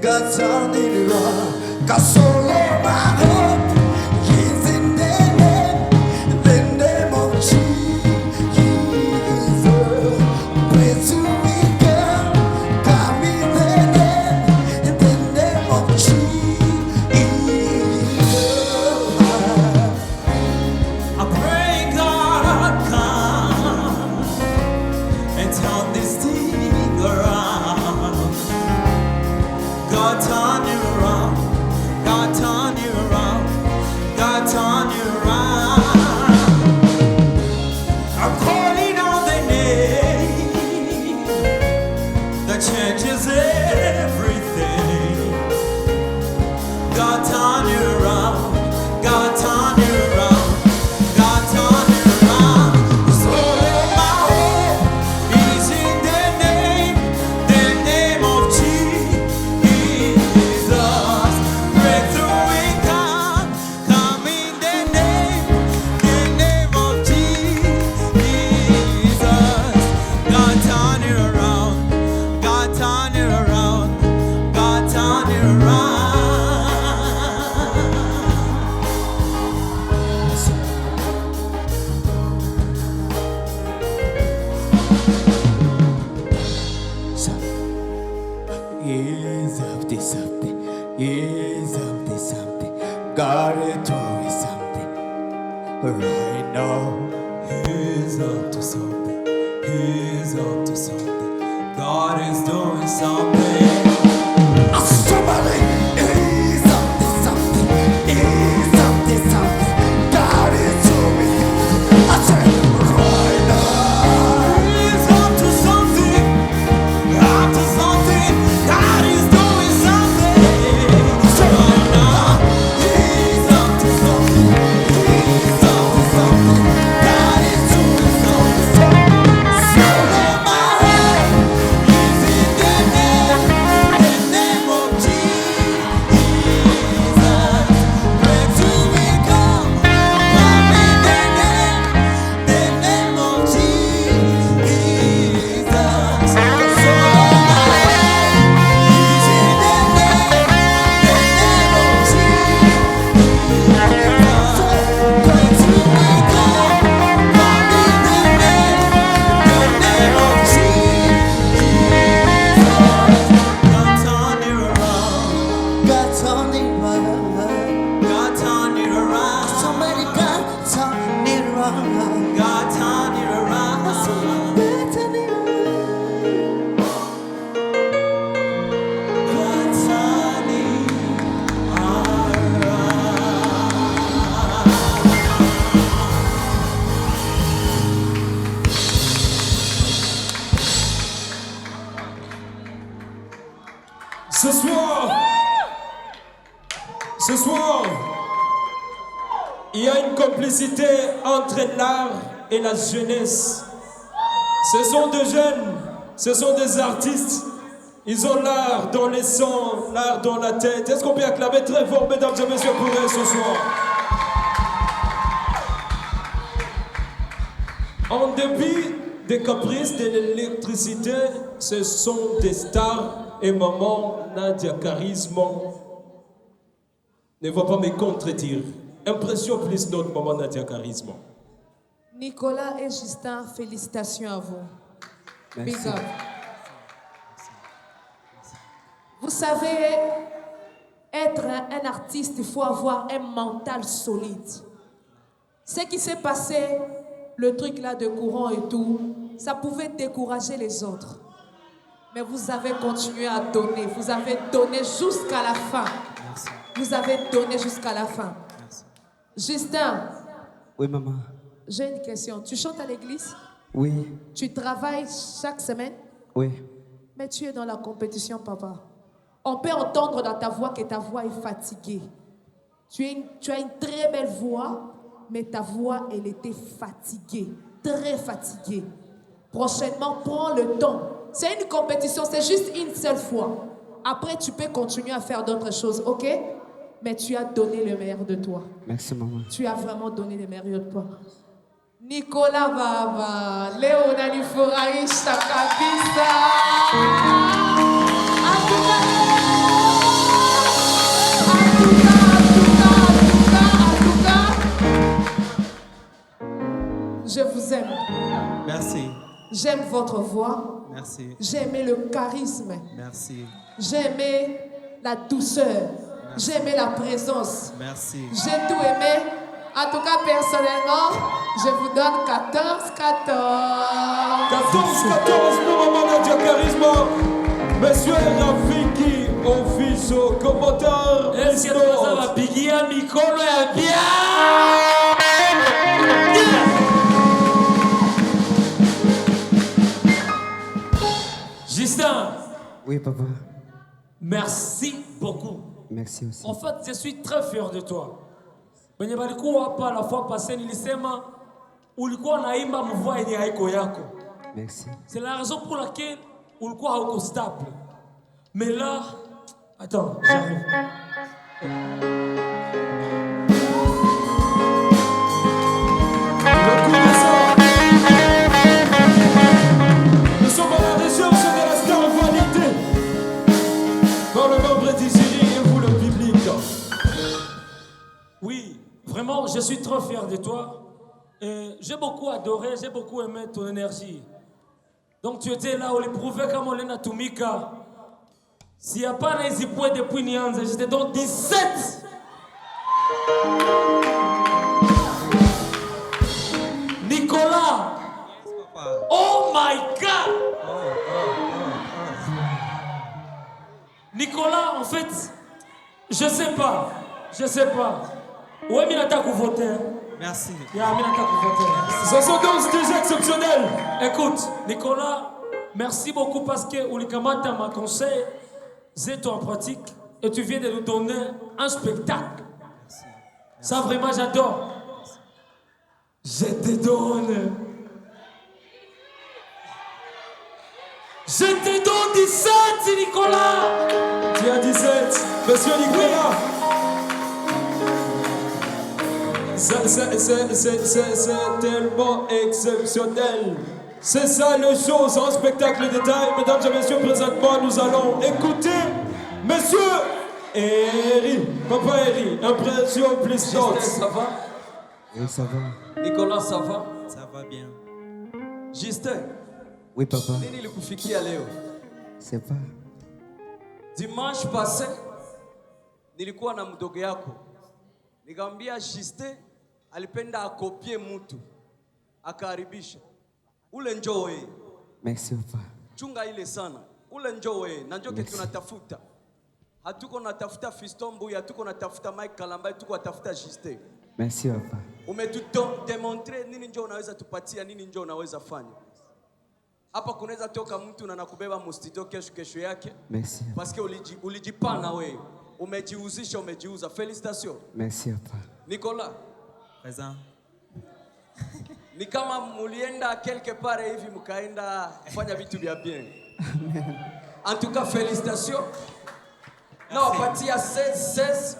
God turn it around. 'Cause all of my hope is in the name of Jesus. Pray to me, God, come in the name of Jesus. I pray God come and turn this thing around. God turn it around. God turn it around. God turn it around. I'm calling on the name that changes everything. God turn it around. God turn it around. God turn it around. So my hope is in the name of Jesus. Breakthrough in God, come in the name of Jesus. God turn it around. God turn it around. God turn it around. Something. God is doing something right now. He's up to something. He's up to something. God is doing something. Somebody Ce soir, il y a une complicité entre l'art et la jeunesse. Ce sont des jeunes, ce sont des artistes. Ils ont l'art dans les sons, l'art dans la tête. Est-ce qu'on peut acclamer très fort, mesdames et messieurs, pour eux ce soir? En dépit des caprices de l'électricité, ce sont des stars et maman Nadia Charisme ne va pas me contredire. Impression plus notre maman Nadia Charisme. Nicolas et Justin, félicitations à vous. Big up. Vous savez, être un artiste, il faut avoir un mental solide. Ce qui s'est passé, le truc là de courant et tout, ça pouvait décourager les autres. Mais vous avez continué à donner. Vous avez donné jusqu'à la fin. Merci. Vous avez donné jusqu'à la fin. Merci. Justin. Oui, maman. J'ai une question. Tu chantes à l'église? Oui. Tu travailles chaque semaine? Oui. Mais tu es dans la compétition, papa. On peut entendre dans ta voix que ta voix est fatiguée. Tu as une très belle voix, mais ta voix, elle était fatiguée. Très fatiguée. Prochainement, prends le temps. C'est une compétition, c'est juste une seule fois. Après, tu peux continuer à faire d'autres choses, ok? Mais tu as donné le meilleur de toi. Merci, maman. Tu as vraiment donné le meilleur de toi. Nicolas Baba, Léonani Foraïsta Kabisa. Je vous aime. Merci. J'aime votre voix. Merci. J'ai aimé le charisme. Merci. J'ai aimé la douceur. J'ai aimé la présence. Merci. J'ai tout aimé. En tout cas, personnellement, je vous donne 14-14. 14-14 pour maman Nadia Charisme. Monsieur Rafiki, officiel, commentaire. Est-ce que ça va piquer à Mikolo et bien? Justin. Oui, papa. Merci beaucoup. Merci aussi. En fait, je suis très fier de toi. Wenye balikuwa hapa la fois passée nilisema ulikuwa naimba mvua yenye haiko yako. Merci. C'est la raison pour laquelle ulikuwa hauko stable. Mais là, attends, j'arrive. Nous sommes à la recherche de la star validée par le membre du jury et vous le public. Oui, vraiment, je suis très fier de toi. Et j'ai beaucoup adoré, j'ai beaucoup aimé ton énergie. Donc tu étais là, on les prouvait comme on l'a tumika. S'il n'y a pas d'hésipoué depuis Nianza, j'étais donc 17. Nicolas. Oh my God. Nicolas, en fait, je sais pas. Ouais, mais t'as qu'à voter. Merci. Ce sont donc des exceptionnels. Écoute, Nicolas, merci beaucoup parce que Oulikamata m'a conseillé, c'est en pratique et tu viens de nous donner un spectacle. Merci. Ça, vraiment, j'adore. Je te donne. Je te donne 17, Nicolas. Tu as 17, monsieur Nicolas. C'est tellement exceptionnel. C'est ça le show, c'est un spectacle de taille. Mesdames et messieurs, présentement, nous allons écouter monsieur Eri. Papa Eri, impression plus note. Ça va? Oui, ça va. Nicolas, ça va? Ça va bien. Justin, Oui, papa. nini ilikufikia leo? C'est pas. Dimanche passé, nilikuwa na mdogo yako. Nikamwambia Justin alipenda akopie mtu. Akaharibisha. Ule njoo wewe. Merci, papa. Chunga ile sana. Ule njoo wewe. Na njoo Merci. tunatafuta. Hatuko natafuta Fiston Mbuya, hatuko natafuta Mike Kalamba, tuko natafuta Justin. Merci, papa. Umetudemontre nini njoo unaweza tupatia, nini njoo unaweza fanya. Hapa kunaweza toka mtu na nakubeba mustito kesho yake. Merci. Parce que ulijipana wewe. Umejiuzisha, umejiuza. Félicitations. Merci papa. Nicolas. Présent. Ni kama mulienda quelque part hivi mkaenda kufanya vitu vya bien. En tout cas, félicitations. Na wapatia 16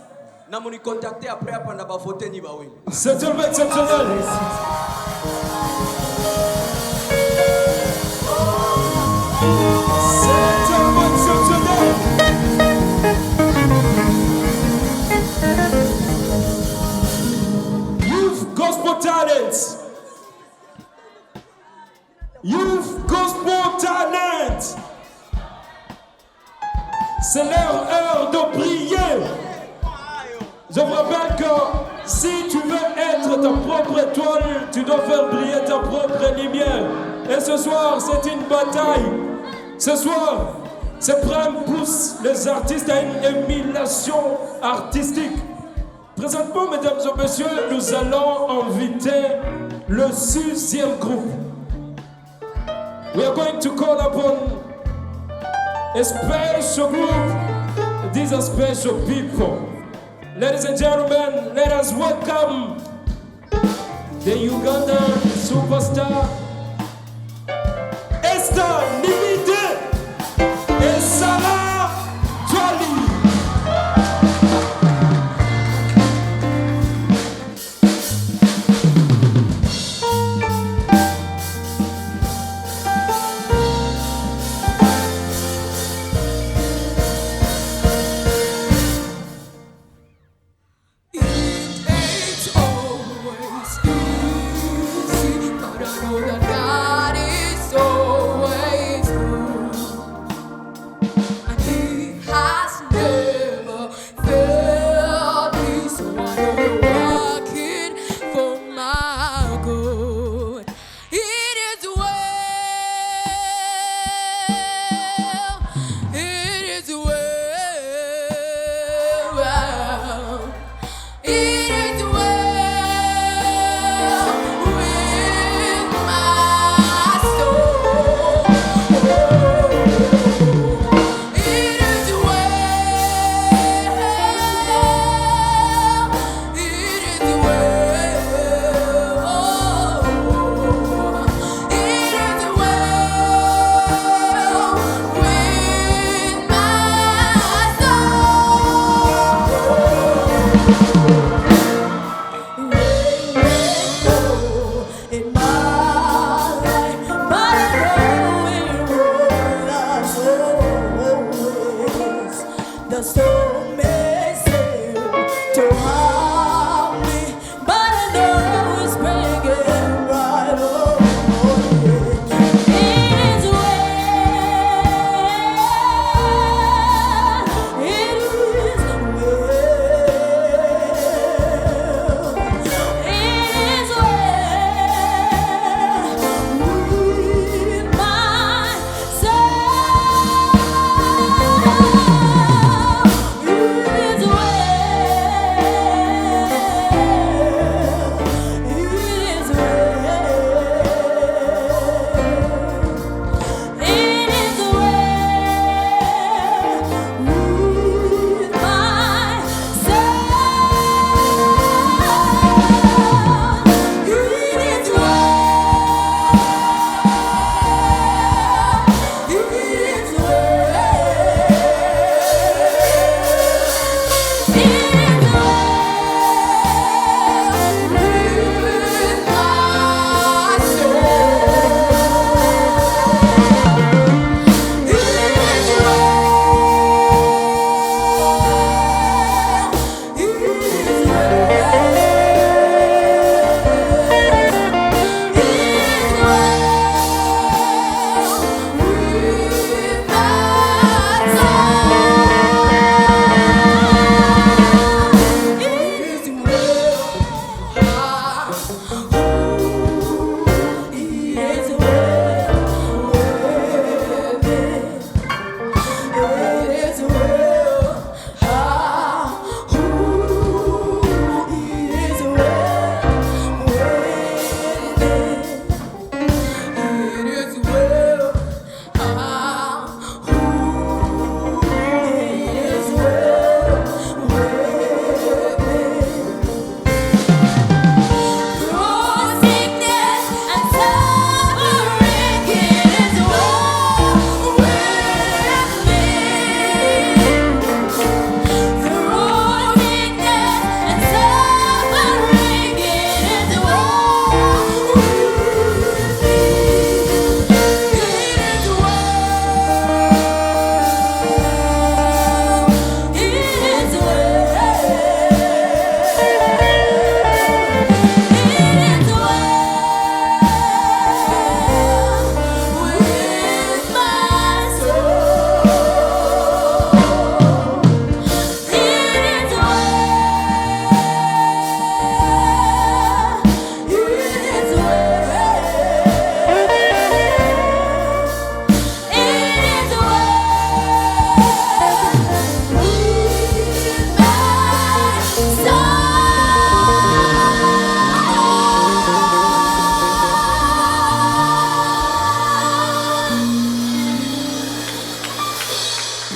na municontacter après hapa na bavote ni bawili. C'est tellement exceptionnel. C'est tellement exceptionnel. Youth Gospel Talents. Youth Gospel Talents. C'est leur heure de prier. Je vous rappelle que si tu veux être ta propre étoile, tu dois faire briller ta propre lumière. Et ce soir, c'est une bataille. Ce soir, ce prime pousse les artistes à une émulation artistique. Présentement, mesdames et messieurs, nous allons inviter le 6e groupe. We are going to call upon a special group. These are special people. Ladies and gentlemen, let us welcome the Ugandan superstar Esther Nimide and Sarah Twali.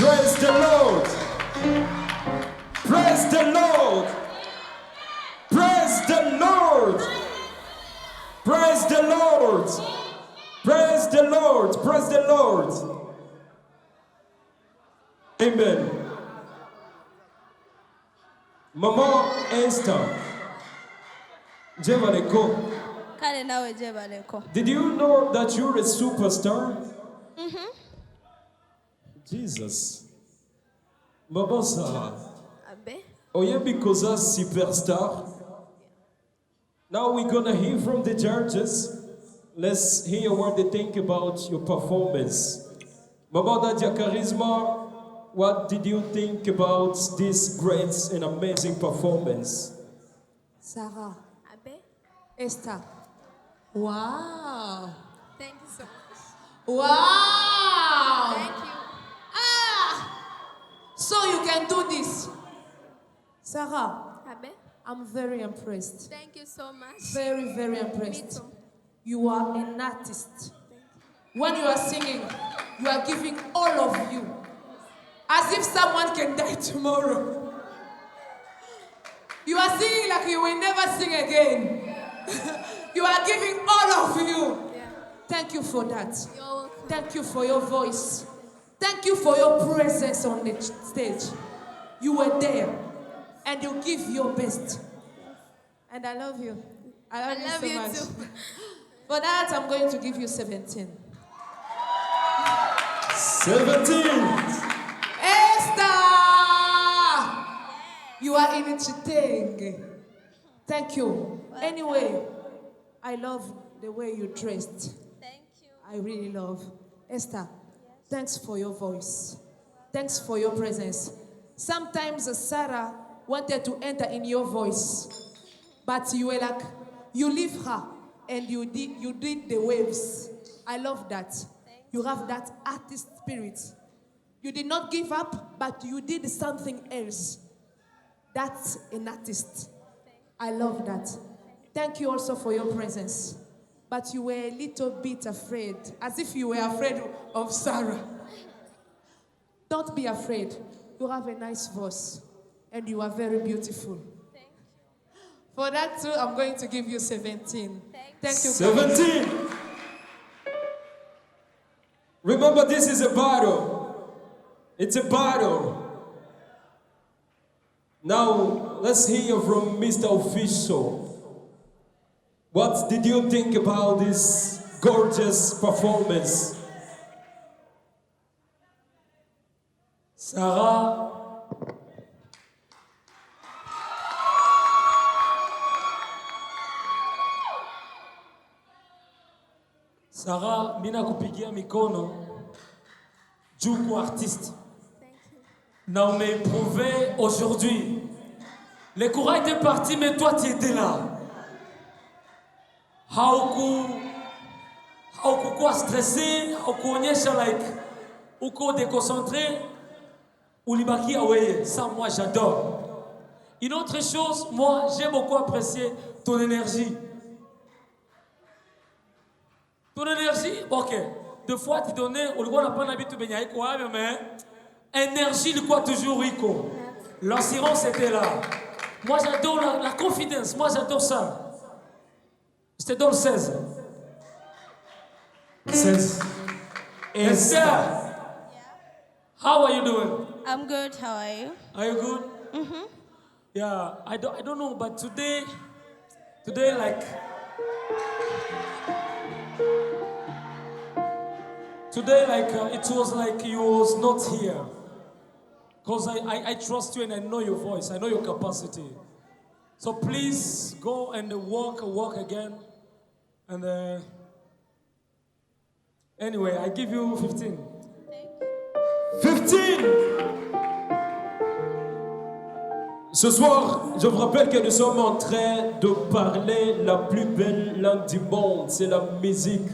Praise the Lord. Praise the Lord. Praise the Lord. Praise the Lord. Praise the Lord. Praise the Lord. Amen. Maman Esther. Jevaleko. Kale nawe je baleko. Did you know that you're a superstar? Jesus. Maman Sarah. Abe. Oyebi Koza superstar. Now we're gonna hear from the judges. Let's hear what they think about your performance. Maman Nadia Charisma, what did you think about this great and amazing performance? Sarah, Abe. Esther. Wow. Thank you so much. Wow. Thank you. So you can do this. Sarah, Abe. I'm very impressed. Thank you so much. Very, very Me impressed. too. You are an artist. When you are singing, you are giving all of you. As if someone can die tomorrow. You are singing like you will never sing again. You are giving all of you. Yeah. Thank you for that. You're welcome. Thank you for your voice. Thank you for your presence on the stage. You were there and you give your best. And I love you. I love you so much. Too. For that, I'm going to give you 17. 17. Esther! You are in Chiteng. Thank you. Anyway, I love the way you dressed. Thank you. I really love. Esther, thanks for your voice. Thanks for your presence. Sometimes Sarah wanted to enter in your voice, but you were like, you leave her and you did the waves. I love that. You have that artist spirit. You did not give up, but you did something else. That's an artist. I love that. Thank you also for your presence. But you were a little bit afraid, as if you were afraid of Sarah. Don't be afraid. You have a nice voice, and you are very beautiful. Thank you. For that too, I'm going to give you 17. Thank you. 17. Remember, this is a battle. It's a battle. Now, let's hear from Mr. Official. What did you think about this gorgeous performance? Sarah, Sarah, mina kupigia mikono juu kwa artiste. Na on m'a éprouvé aujourd'hui. Les courants étaient partis, mais toi tu étais là. Haukukuwa stressé, haukuonyesha like uko déconcentré, ulibakia weye. Ça, moi j'adore. Une autre chose, moi j'ai beaucoup apprécié ton énergie. Ton énergie, ok. Deux fois tu donnais, ulikuwa unapanda vitu benye haiko hapo, mais énergie ilikuwa toujours iko. L'assurance était là. Moi j'adore la confidence, moi j'adore ça. Je te donne 16. 16. Esther, how are you doing? I'm good. How are you? Are you good? Mm-hmm. Yeah, I don't know, but today like it was like you was not here. Because I trust you and I know your voice, I know your capacity. So please go and walk again. And anyway, I give you 15. 15. Ce soir, je vous rappelle que nous sommes en train de parler la plus belle langue du monde, c'est la musique.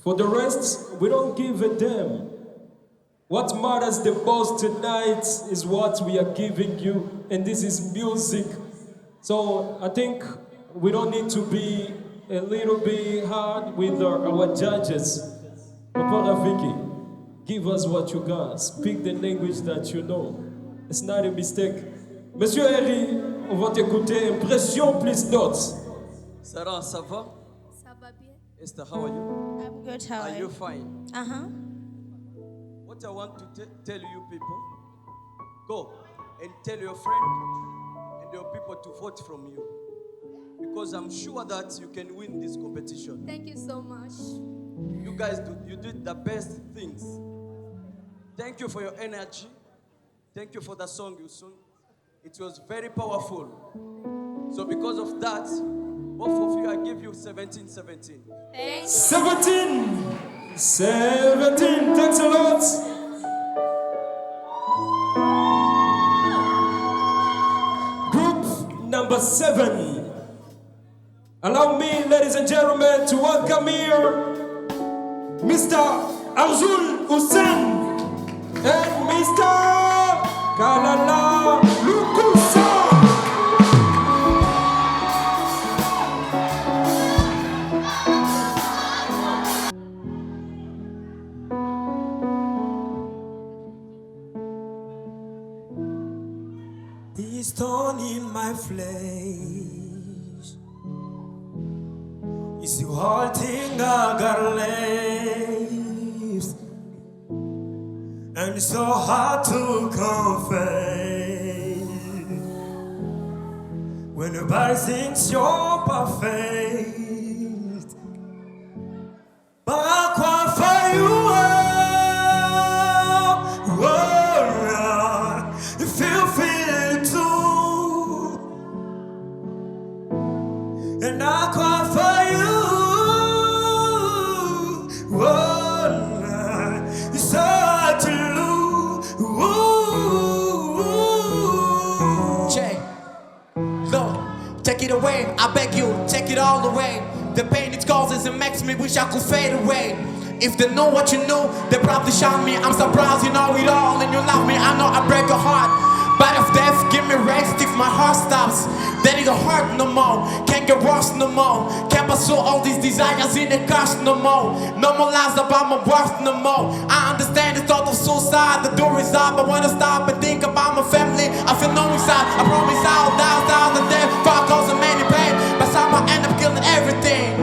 For the rest, we don't give a damn. What matters the most tonight is what we are giving you, and this is music. So I think we don't need to be a little bit hard with our judges. Papa Rafiki, Give us what you got. Speak the language that you know. It's not a mistake. Monsieur Harry, on va t'écouter. Impression plus notes. Sarah, ça va? Ça va bien? Esther, how are you? I'm good. How Are you fine? Uh-huh. What I want to tell you people, go and tell your friend and your people to vote from you. Because I'm sure that you can win this competition. Thank you so much. You guys you did the best things. Thank you for your energy. Thank you for the song you sung. It was very powerful. So because of that, both of you, I give you 17-17. Thank you. 17! 17! Thanks a lot! Group number 7. Allow me, ladies and gentlemen, to welcome here Mr. Arjun Hussain and Mr. Kalala Lukusa. This thorn in my flesh is the whole thing I got left, and it's so hard to confess when nobody thinks you're perfect. But I'll cry for you. If you feel it too, and I'll cry for you. It's so hard to lose. Jay, Lord, take it away. I beg you, take it all away. The pain it causes, it makes me wish I could fade away. If they know what you know, they probably shot me. I'm surprised you know it all and you love me. I know I break your heart, but if death give me rest, if my heart stops, then it don't hurt no more. Can't get worse no more. Can't pursue all these desires in the cash no more. No more lies about my worth no more. I understand the thought of suicide, the door is up. I wanna stop and think about my family. I feel no inside. I promise I'll die the death. Far causing many pain, but somehow I end up killing everything.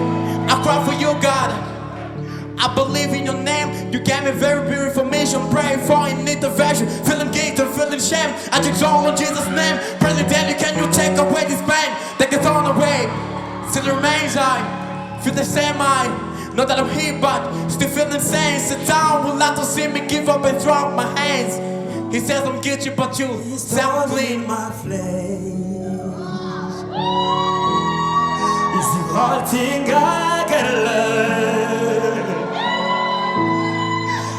I cry for you, God. I believe in your name. You gave me very pure information. Praying for an intervention. Feeling guilt and feeling shame. I just all on Jesus' name. Pray daily, can you take away this pain? Take it on away. Still remains I feel the same I know that I'm here, but still feeling sane. Sit down, will not to see me give up and throw up my hands. He says I'm guilty, but you sound clean. My flesh is the whole thing I can learn,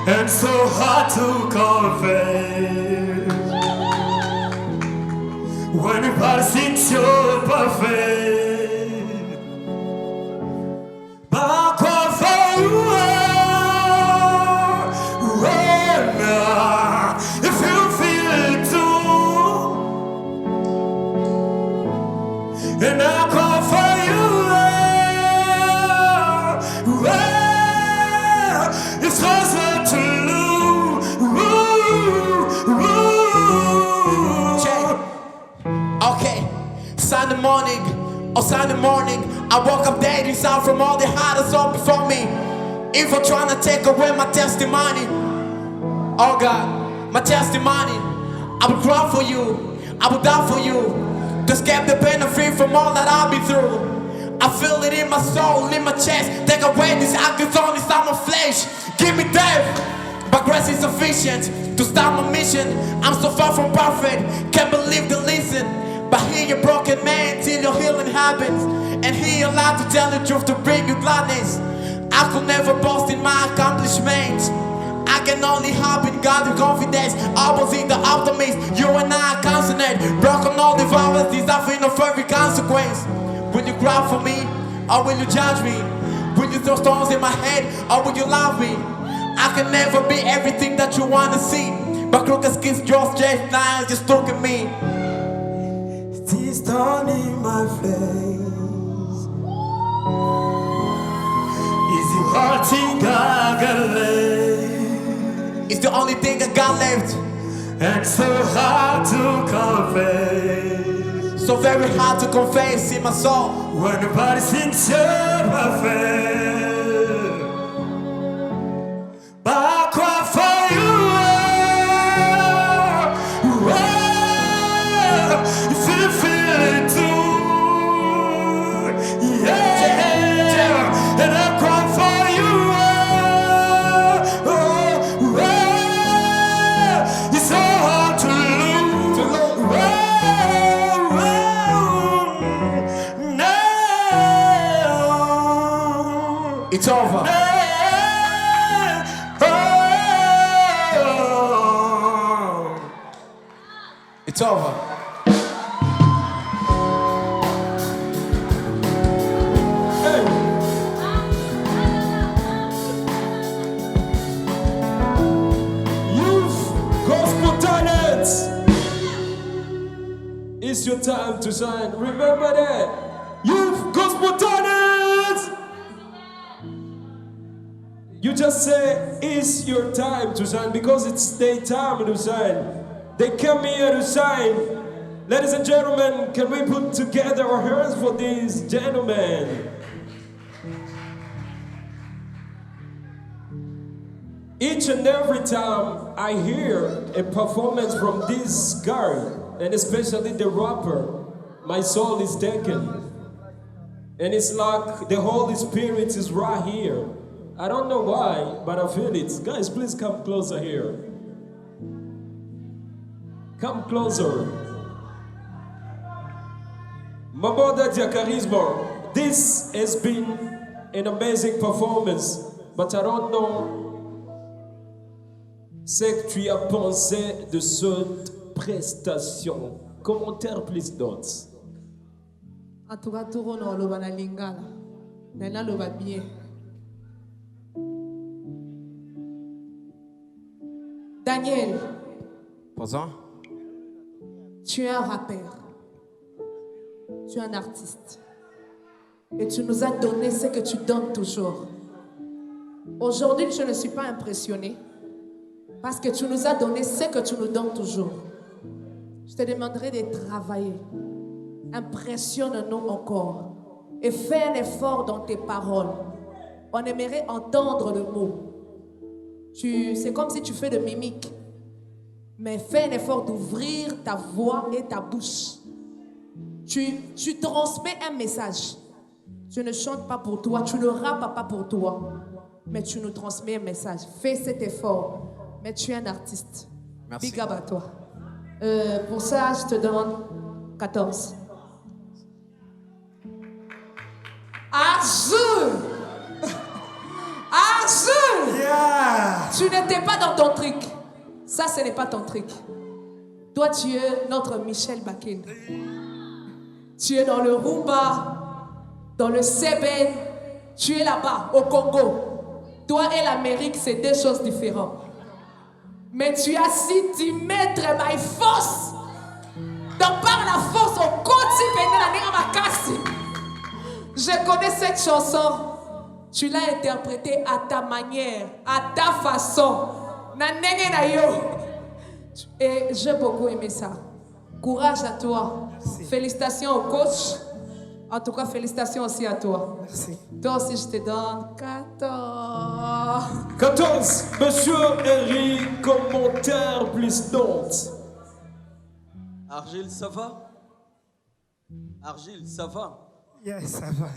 and so hard to confess when you pass it you're perfect. But I'll call for you if you feel it too, and I'll call for you. It's hard to lose. Okay, Sunday morning, I woke up dead inside from all the hardest up before me. Evil trying to take away my testimony. Oh God, my testimony. I will cry for you, I will die for you, to escape the pain and free from all that I've been through. I feel it in my soul, in my chest. Take away this alcohol inside my flesh. Give me death, but grace is sufficient to start my mission. I'm so far from perfect, can't believe the listen. But hear your broken man till your healing happens, and hear your life to tell the truth to bring you gladness. I could never boast in my accomplishments. I can only hope in God with confidence. I was in the optimist, you and I are consonant. Broken all the vows, deserving of every consequence. Will you cry for me, or will you judge me? Will you throw stones in my head, or will you love me? I can never be everything that you wanna see, but crooked skins, jaws, straight lines just look at me. This thorn in my flesh is the hard thing I gotta lay, It's the only thing I got left. And so hard to confess. So very hard to confess in my soul. When nobody thinks you're perfect. But I cry for you. If you feel it too. Yeah. And I cry for you. It's so hard to lose. Now It's over. It's over. Youth gospel talents. It's your time to shine. Remember that. Youth gospel talents. You just say it's your time to shine because it's their time to shine. They came here to shine. Ladies and gentlemen, can we put together our hands for these gentlemen? Each and every time I hear a performance from this guy, and especially the rapper, my soul is taken. And it's like the Holy Spirit is right here. I don't know why, but I feel it. Guys, please come closer here. Come closer. Maboda Dia Charisma, this has been an amazing performance, but I don't know ce que tu as pensé de cette prestation. Commentaire, please, notes. En tout cas, tout le monde va na lingala. Maintenant, le va bien. Daniel, Posant. tu es un rappeur. Tu es un artiste. Et tu nous as donné ce que tu donnes toujours. Aujourd'hui, je ne suis pas impressionnée parce que tu nous as donné ce que tu nous donnes toujours. Je te demanderai de travailler. Impressionne-nous encore. Et fais un effort dans tes paroles. On aimerait entendre le mot. C'est comme si tu fais de mimique. Mais fais un effort d'ouvrir ta voix et ta bouche. Tu transmets un message. Tu ne chantes pas pour toi, tu ne rappes pas pour toi. Mais tu nous transmets un message. Fais cet effort. Mais tu es un artiste. Merci. Big up à toi. Pour ça, je te donne 14. Arjun! Arjun! Yeah. Tu n'étais pas dans ton truc. Ça, ce n'est pas ton truc. Toi, tu es notre Michel Bakken. Tu es dans le Rumba, dans le Seben. Tu es là-bas, au Congo. Toi et l'Amérique, c'est deux choses différentes. Mais tu as 6 mètres by force. Donc par la force, au côté, je connais cette chanson. Tu l'as interprétée à ta manière, à ta façon. Et j'ai beaucoup aimé ça. Courage à toi. Merci. Félicitations au coach. En tout cas, félicitations aussi à toi. Merci. Toi aussi, je te donne 14. 14. Monsieur Henry, commentaire, please, notes. Argile, ça va? Argile, ça va? Yes, ça va.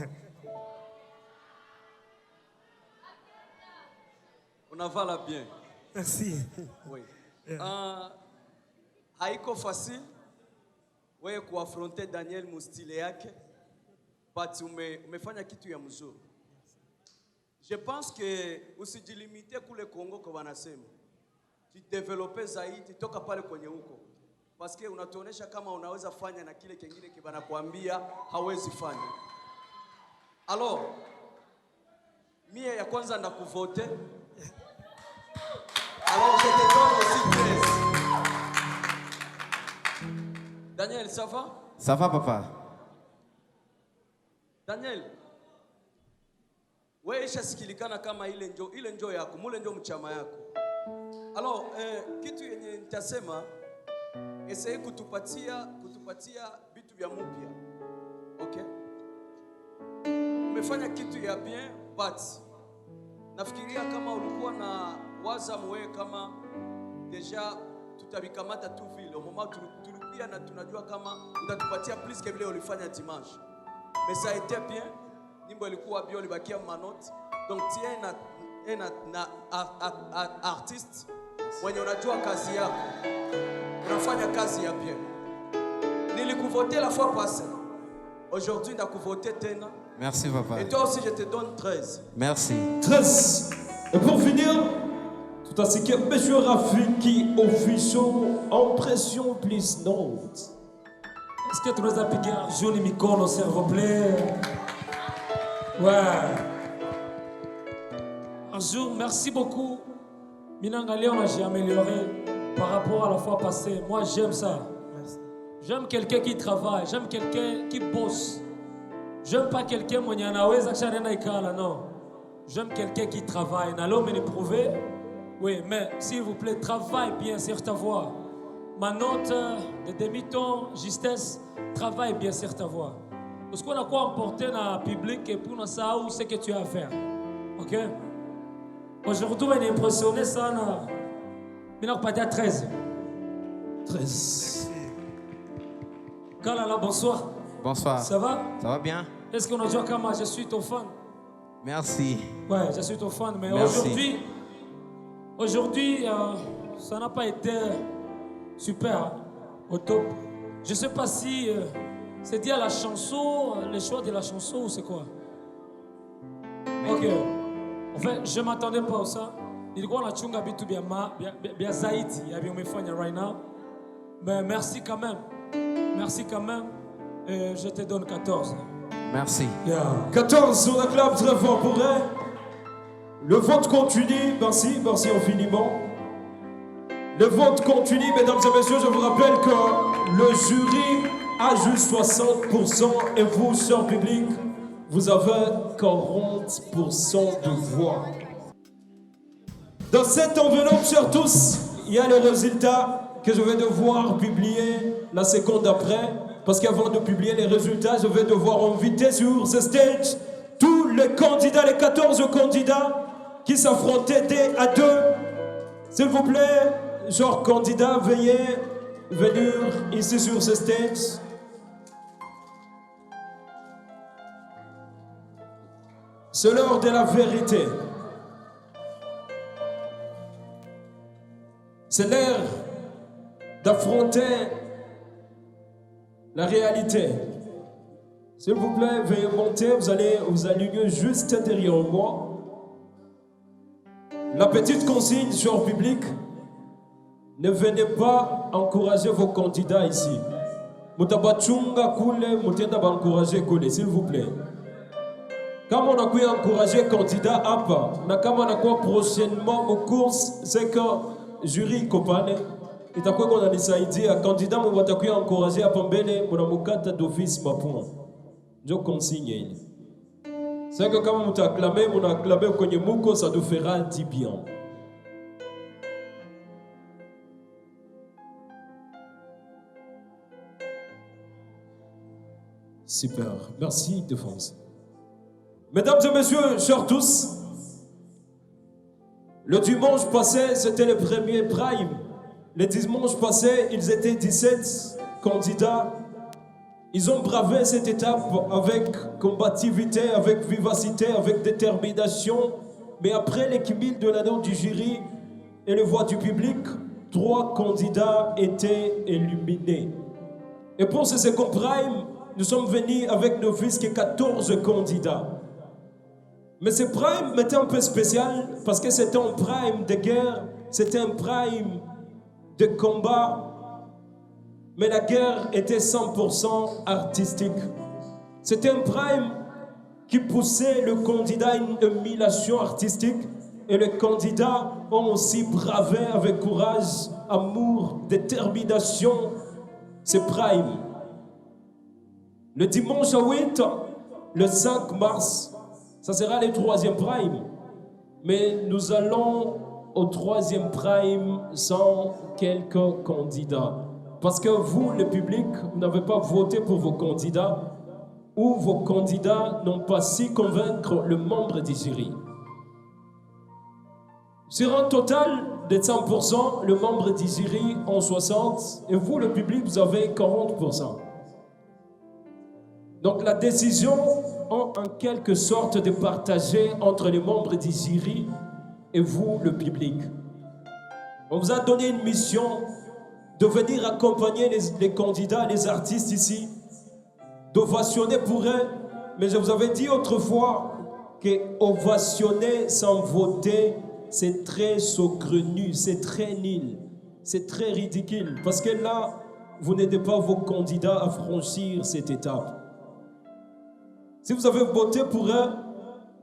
On avala bien. Merci. Oui. Haiko facile wewe kuafronte Daniel mustile yake, but umefanya kitu ya mzuri. Je pense que usijilimite kule Kongo kwa wanasema. Jidevelope zaidi toka pale kwenye huko. Parce que unatuonesha kama unaweza fanya na kile kingine kibana kuambia hawezi fanya. Alors, mie ya kwanza ndakuvote. Alors, je te donne aussi 13. Daniel, ça va? Ça va, papa? Daniel, wewe ishasikilikana kama ile njo yako, mule njo mchama yako. Alors, kitu yenye nitasema essaye kutupatia vitu vya mpya. Okay? Umefanya kitu ya bien but nafikiria kama ulikuwa na waza mwe kama deja tutabikamata tu vile. Au moment tulipia na tunajua kama utatupatia plus que vile ulifanya dimanche. Mais ça a été bien. Nyimbo ilikuwa bien, ulibakia manote. Donc tiens na artiste mwenye unajua kazi yako, unafanya kazi ya bien. Nilikuvoter la fois passée, aujourd'hui ndakuvoter tena. Merci papa. Et toi aussi je te donne 13. Merci. 13. Et pour finir, tout à ce que M. Rafiki official en pression please note. Est-ce que tu nous as piqué un joli mikono, s'il vous plaît? Ouais. Un jour, merci beaucoup. Minanga Léon, j'ai amélioré par rapport à la fois passée. Moi, j'aime ça. J'aime quelqu'un qui travaille. J'aime quelqu'un qui bosse. J'aime pas quelqu'un qui non. J'aime quelqu'un qui travaille. N'allons me le prouver. Oui, mais s'il vous plaît, travaille bien sur ta voix. Ma note de demi-ton, justesse, travaille bien sur ta voix. Parce qu'on a quoi emporter dans le public et pour nous savoir ce que tu as à faire. Ok? Aujourd'hui, on est impressionné, ça. Mais on pas dire 13. 13. Kalala, bonsoir. Bonsoir. Ça va? Ça va bien? Est-ce qu'on a dit comment je suis ton fan? Merci. Ouais, je suis ton fan, mais Merci. aujourd'hui, ça n'a pas été super, hein, au top. Je sais pas si c'est dit à la chanson, le choix de la chanson ou c'est quoi? Ok. En fait, je m'attendais pas à ça. Il dit a chunga bitu bien zaidi, ya bien me fanya right now. Mais merci quand même. Merci quand même. Et je te donne 14. Merci. Yeah. 14, on acclame très fort pour elle. Le vote continue. Merci, merci infiniment. Le vote continue, mesdames et messieurs. Je vous rappelle que le jury a juste 60% et vous, cher public, vous avez 40% de voix. Dans cette enveloppe, chers tous, il y a le résultat que je vais devoir publier la seconde après. Parce qu'avant de publier les résultats, je vais devoir inviter sur ce stage tous les candidats, les 14 candidats qui s'affrontaient 2 à 2. S'il vous plaît, genre candidat, veuillez venir ici sur ce stage. C'est l'heure de la vérité. C'est l'heure d'affronter la réalité. S'il vous plaît, veuillez monter, vous allez vous aligner juste derrière moi. La petite consigne, cher public, ne venez pas encourager vos candidats ici. Mutabachunga kule, mutenda ba encourager kule, s'il vous plaît. Comme on a pu encourager candidat hapa, na kama on a quoi prochainement au course, c'est que jury kopane. Itakuwa kuna nisaidia candidat mwe watakuwa encourager hapa mbele mnamukata d'office mapoint. Ndio consigne ile. C'est que kama mutaklame mnaklame kwenye muko, ça nous fera du bien. Super. Merci Défense. Mesdames et messieurs, chers tous, le dimanche passé, c'était le premier prime. Le dimanche passé, ils étaient 17 candidats. Ils ont bravé cette étape avec combativité, avec vivacité, avec détermination. Mais après l'équilibre de la note du jury et le voix du public, 3 candidats étaient éliminés. Et pour ce second prime, nous sommes venus avec nos fils qui 14 candidats. Mais ce prime était un peu spécial parce que c'était un prime de guerre, c'était un prime de combat. Mais la guerre était 100% artistique. C'était un prime qui poussait le candidat à une émulation artistique. Et les candidats ont aussi bravé avec courage, amour, détermination ce prime. Le dimanche à 8, le 5 mars, ça sera le 3e prime. Mais nous allons au troisième prime sans quelques candidats. Parce que vous, le public, vous n'avez pas voté pour vos candidats ou vos candidats n'ont pas su convaincre le membre du jury. Sur un total de 100%, le membre du jury en 60% et vous, le public, vous avez 40%. Donc la décision en quelque sorte de partager entre les membres du jury et vous, le public. On vous a donné une mission de venir accompagner les candidats, les artistes ici, d'ovationner pour eux. Mais je vous avais dit autrefois que ovationner sans voter, c'est très saugrenu, c'est très nul, c'est très ridicule. Parce que là, vous n'aidez pas vos candidats à franchir cette étape. Si vous avez voté pour eux,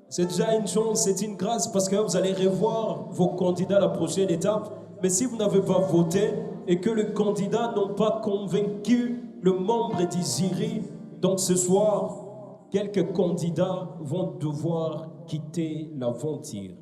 c'est déjà une chance, c'est une grâce parce que vous allez revoir vos candidats à la prochaine étape. Mais si vous n'avez pas voté et que les candidats n'ont pas convaincu le membre du jury, donc ce soir, quelques candidats vont devoir quitter l'aventure.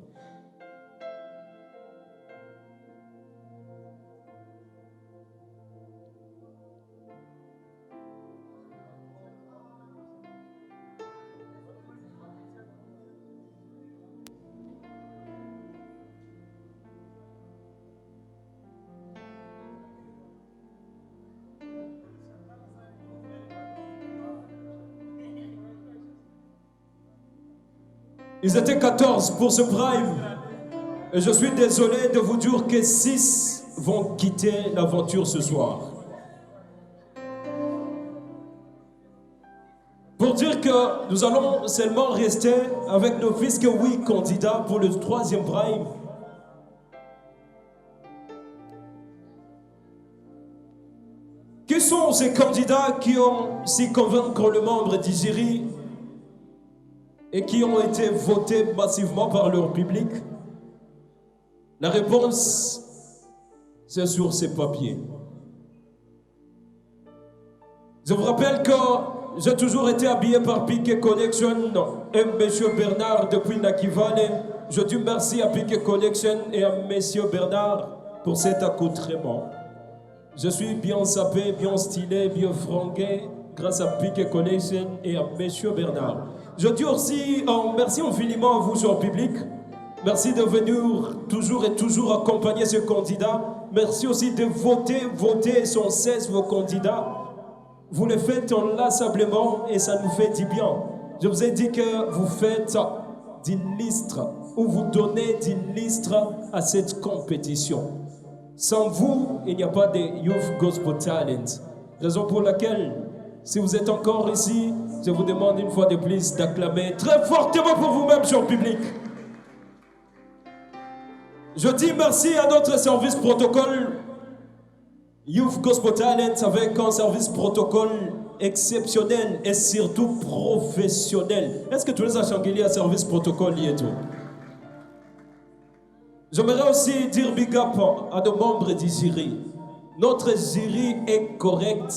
Ils étaient 14 pour ce prime. Et je suis désolé de vous dire que 6 vont quitter l'aventure ce soir. Pour dire que nous allons seulement rester avec nos fils que 8 candidats pour le troisième prime. Qui sont ces candidats qui ont su convaincre le membre du jury et qui ont été votés massivement par leur public? La réponse, c'est sur ces papiers. Je vous rappelle que j'ai toujours été habillé par Piquet Connection et M. Bernard depuis Nakivale. Je dis merci à Piquet Connection et à M. Bernard pour cet accoutrement. Je suis bien sapé, bien stylé, bien frangué grâce à Piquet Connection et à M. Bernard. Je dis aussi merci infiniment à vous, cher public. Merci de venir toujours et toujours accompagner ce candidat. Merci aussi de voter sans cesse vos candidats. Vous le faites inlassablement et ça nous fait du bien. Je vous ai dit que vous faites d'une liste ou vous donnez d'une liste à cette compétition. Sans vous, il n'y a pas de Youth Gospel Talent. Raison pour laquelle, si vous êtes encore ici, je vous demande une fois de plus d'acclamer très fortement pour vous-même, cher public. Je dis merci à notre service protocole Youth Gospel Talent avec un service protocole exceptionnel et surtout professionnel. Est-ce que tous les achangéliers à service protocole y est tout? J'aimerais aussi dire big up à nos membres du jury. Notre jury est correct.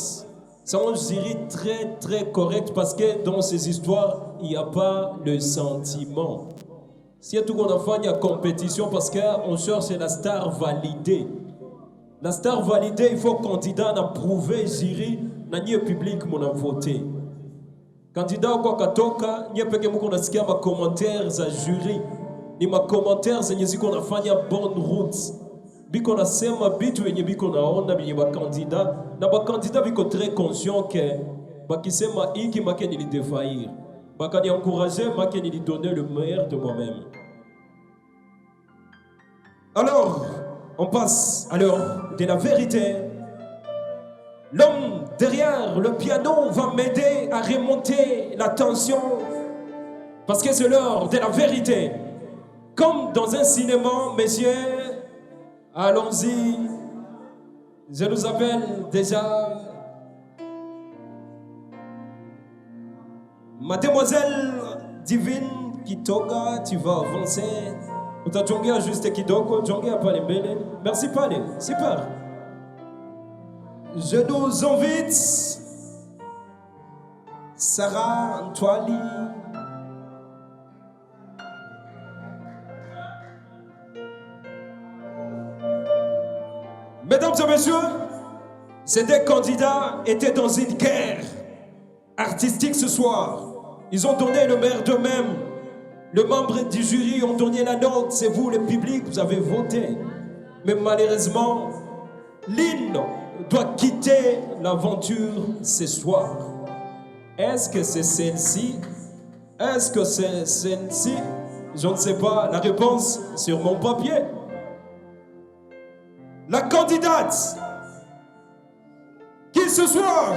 C'est un jury très très correct parce que dans ces histoires, il n'y a pas le sentiment. Si tout qu'on a fait, il y a compétition parce qu'on cherche la star validée. La star validée, il faut candidat à prouver jury, na nie public mon a voté. Candidat kwa katoka, nie peke mko nasikia ma commentaires za jury. Ni ma commentaires zenye ziko nafanya bonne route. Biko nasema bitu yenye biko naona binye ba candidat, na ba candidat biko très conscient que bakisema iki make ni défaillir. Bakani encourager make ni donner le meilleur de moi-même. Alors, on passe à l'heure de la vérité. L'homme derrière le piano va m'aider à remonter la tension parce que c'est l'heure de la vérité. Comme dans un cinéma, messieurs, allons-y. Je nous appelle déjà Mademoiselle Divine Kitoga, tu vas avancer. Utajongea juste kidogo, jongea pale mbele. Merci pale, super. Je nous invite Sarah Antwali. Mesdames et messieurs, ces deux candidats étaient dans une guerre artistique ce soir. Ils ont donné le meilleur d'eux-mêmes. Les membres du jury ont donné la note. C'est vous, le public, vous avez voté. Mais malheureusement, Lynn doit quitter l'aventure ce soir. Est-ce que c'est celle-ci? Est-ce que c'est celle-ci? Je ne sais pas. La réponse sur mon papier. La candidate qui ce soir?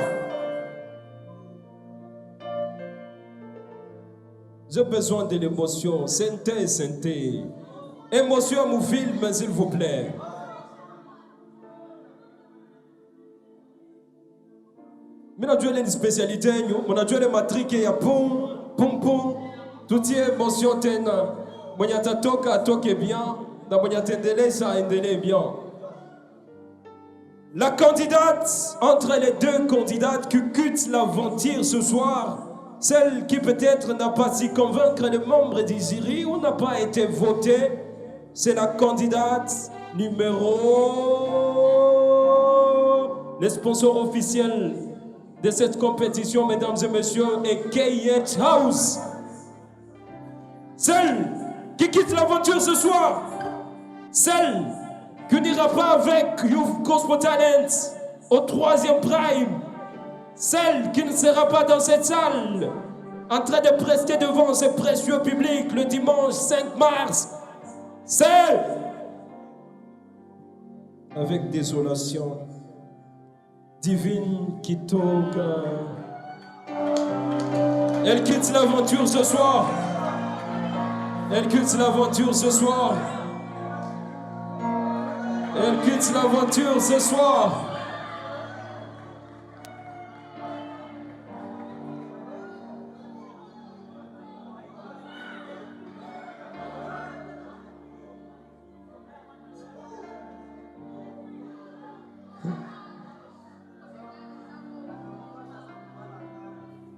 J'ai besoin de l'émotion. Sentez, sentez. Émotion à mon film, s'il vous plaît. Mais on a une spécialité, on a une matrique et pom, pom, pom. Toutes les émotions, on a toka, toke bien. On a tendele, ça endele bien. La candidate, entre les deux candidates qui quittent l'aventure ce soir, celle qui peut-être n'a pas su convaincre les membres du jury ou n'a pas été votée, c'est la candidate numéro... Le sponsor officiel de cette compétition, mesdames et messieurs, est KH House. Celle qui quitte l'aventure ce soir, celle qui n'ira pas avec Youth Gospel Talent au 3e prime, celle qui ne sera pas dans cette salle en train de prester devant ce précieux public le dimanche 5 mars, celle avec désolation divine qui toque. Elle quitte l'aventure ce soir. Elle quitte l'aventure ce soir. Elle quitte l'aventure ce soir.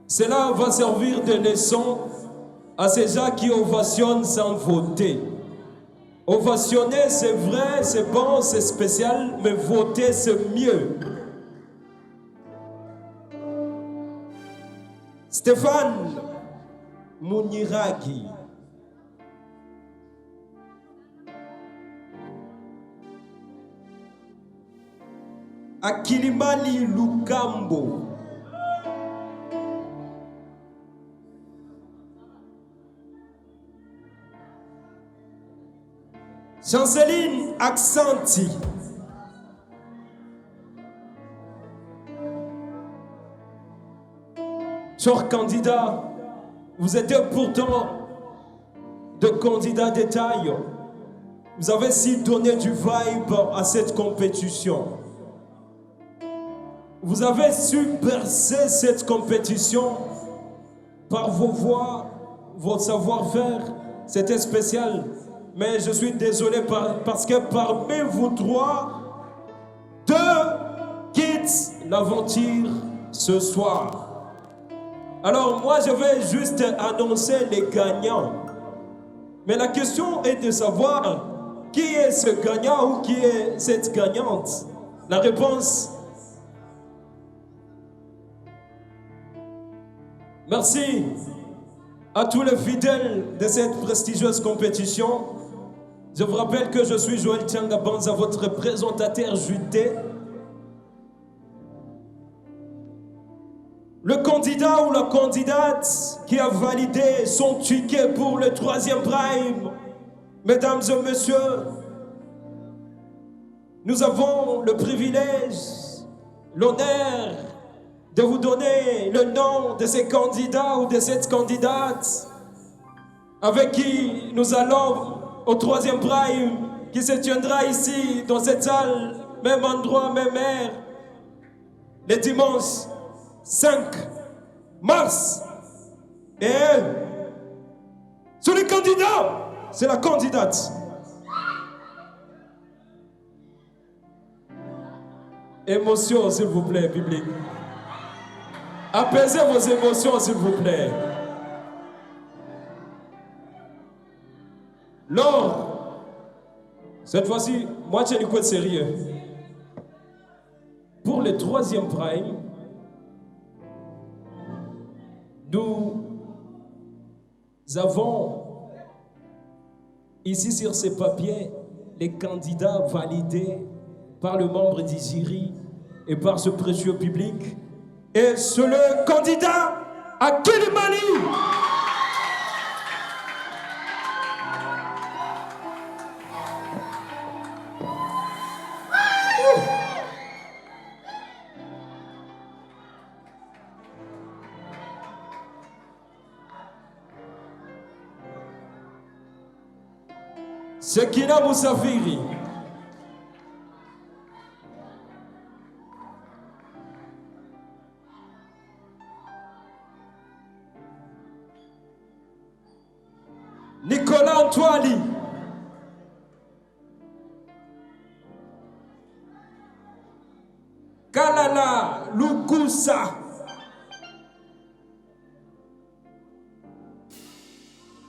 Cela va servir de leçon à ces gens qui ovationnent sans voter. Ovationner, c'est vrai, c'est bon, c'est spécial, mais voter, c'est mieux. Stéphane Mouniragi. Akilimali Lukambo. Chanceline Accenti. Chers candidats, vous êtes pourtant de candidats de taille. Vous avez si donné du vibe à cette compétition. Vous avez su bercer cette compétition par vos voix, votre savoir-faire. C'était spécial. Mais je suis désolé parce que parmi vous trois, deux quittent l'aventure ce soir. Alors moi, je vais juste annoncer les gagnants. Mais la question est de savoir qui est ce gagnant ou qui est cette gagnante. La réponse... Merci à tous les fidèles de cette prestigieuse compétition. Je vous rappelle que je suis Joël Tiangabanza, votre présentateur juté. Le candidat ou la candidate qui a validé son ticket pour le 3e prime, mesdames et messieurs, nous avons le privilège, l'honneur de vous donner le nom de ces candidats ou de cette candidate avec qui nous allons au 3e prime qui se tiendra ici dans cette salle, même endroit, même heure, le dimanche 5 mars. Et sur les candidats, c'est la candidate. Émotion, s'il vous plaît, public. Apaisez vos émotions, s'il vous plaît. Laure, cette fois-ci, moi, j'ai du coup de sérieux. le 3e prime, nous avons ici sur ces papiers les candidats validés par le membre du jury et par ce précieux public. Et c'est le candidat à Kilimani. Sekina Moussafiri. Nicolas Antoine. Kalala Lukusa.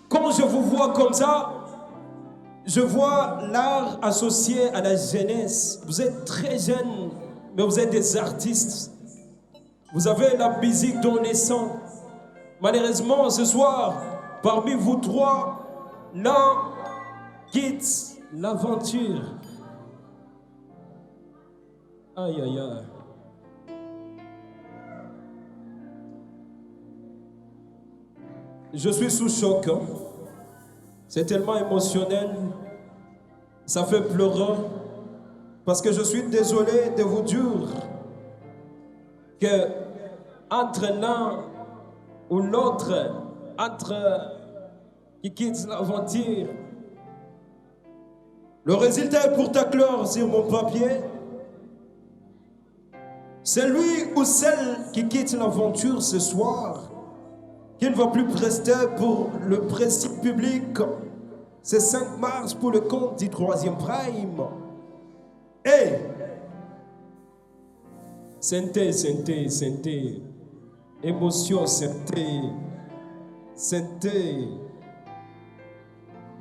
Quand je vous vois comme ça, je vois l'art associé à la jeunesse. Vous êtes très jeunes, mais vous êtes des artistes. Vous avez la musique dans les sangs. Malheureusement, ce soir, parmi vous trois, l'un quitte l'aventure. Aïe, aïe, aïe. Je suis sous choc. Hein? C'est tellement émotionnel. Ça fait pleurer. Parce que je suis désolé de vous dire que entre l'un ou l'autre, entre qui quitte l'aventure, le résultat est pour ta clore sur mon papier. C'est lui ou celle qui quitte l'aventure ce soir qui ne va plus prester pour le principe public. C'est 5 mars pour le compte du 3e prime. Et santé, santé, santé. Émotion, santé. Santé.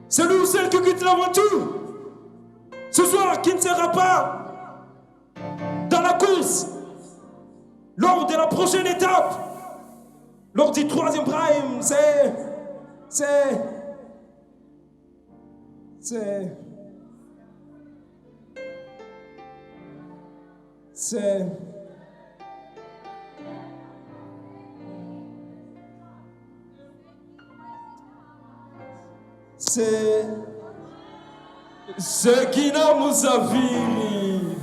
C'est lui ou celle qui quitte l'aventure. Ce soir, qui ne sera pas dans la course lors de la prochaine étape. Lors du 3e prime, c'est Sekina Moussafiri.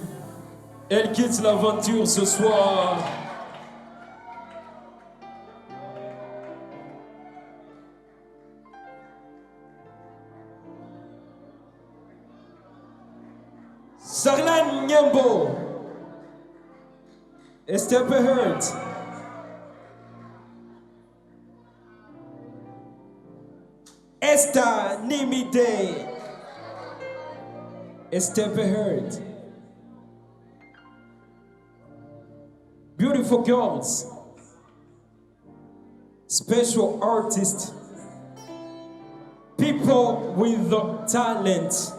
Elle quitte l'aventure ce soir. Sarlan Nyambo. Estepe Hurt. Esther Nimide. Estepe Hurt. Beautiful girls. Special artists. People with talent.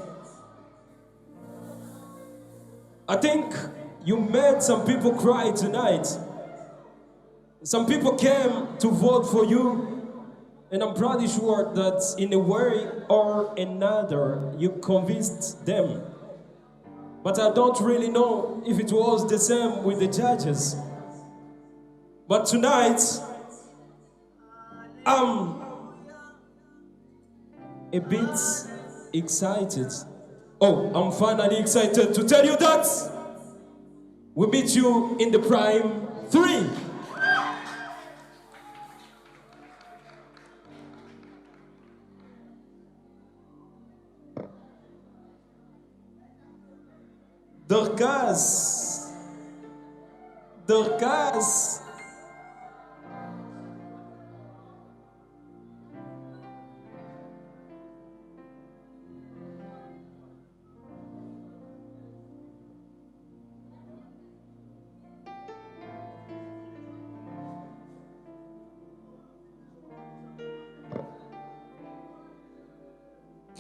I think you made some people cry tonight. Some people came to vote for you. And I'm pretty sure that in a way or another, you convinced them. But I don't really know if it was the same with the judges. But tonight, I'm a bit excited. Oh, I'm finally excited to tell you that we meet you in the prime 3. Dorcas. Dorcas.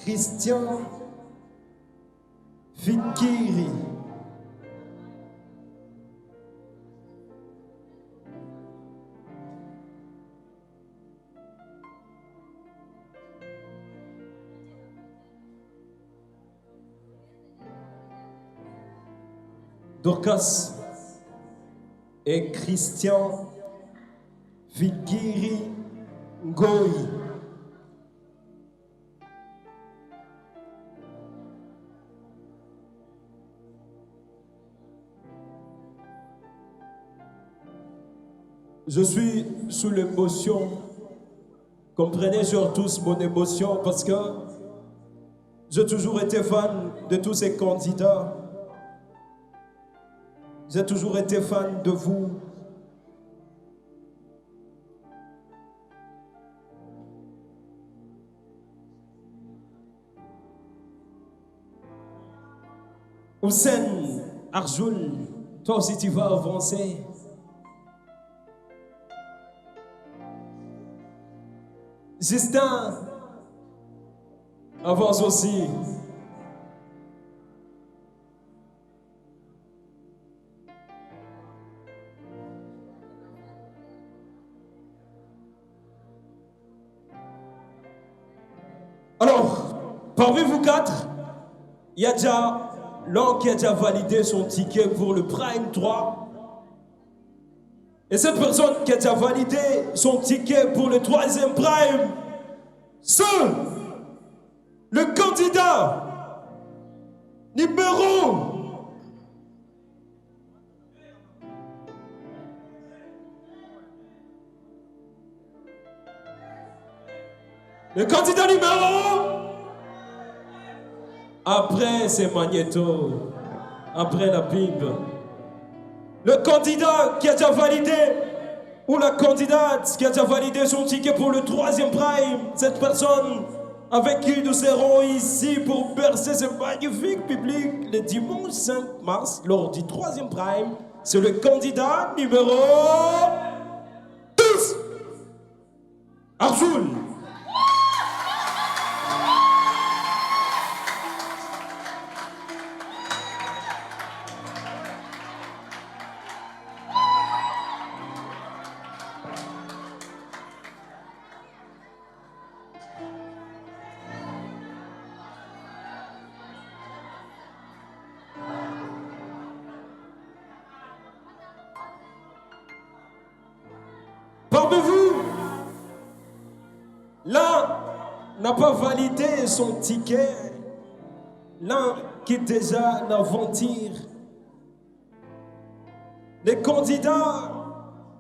Christian Fikiri. Dorcas et Christian Fikiri Ngoi. Je suis sous l'émotion. Comprenez surtout mon émotion parce que j'ai toujours été fan de tous ces candidats. J'ai toujours été fan de vous. Hussein Arjoul, toi aussi tu vas avancer. Justin avance aussi. Alors, parmi vous quatre, il y a déjà l'un qui a déjà validé son ticket pour le Prime 3. Et cette personne qui a déjà validé son ticket pour le 3e Prime, c'est le candidat numéro 1. Après, c'est Magneto. Après la Bible. Le candidat qui a déjà validé, ou la candidate qui a déjà validé son ticket pour le 3e Prime, cette personne avec qui nous serons ici pour bercer ce magnifique public le dimanche 5 mars lors du 3e Prime, c'est le candidat numéro 12, Arjoul. Parmi vous, l'un n'a pas validé son ticket, l'un qui est déjà l'aventure. Les candidats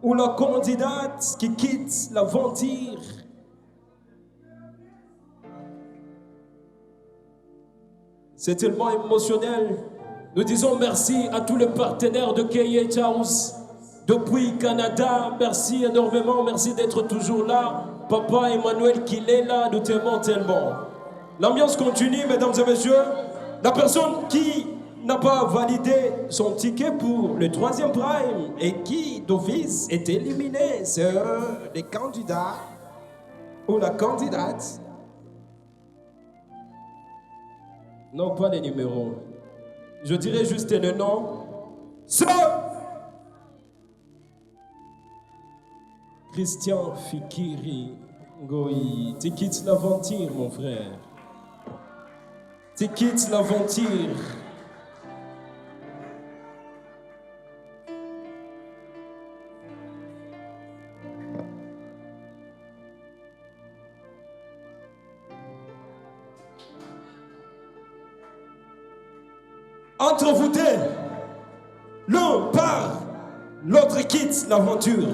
ou la candidate qui quitte l'aventure. C'est tellement émotionnel. Nous disons merci à tous les partenaires de KH House. Depuis Canada, merci énormément, merci d'être toujours là. Papa Emmanuel qui est là, nous t'aimons tellement. L'ambiance continue, mesdames et messieurs. La personne qui n'a pas validé son ticket pour le 3e Prime et qui, d'office, est éliminé, c'est les candidats ou la candidate. Non, pas les numéros. Je dirais juste le nom. C'est Christian Fikiri Ngoi. Tu quittes l'aventure, mon frère. Tu quittes l'aventure. Entre vous deux, l'un part, l'autre quitte l'aventure.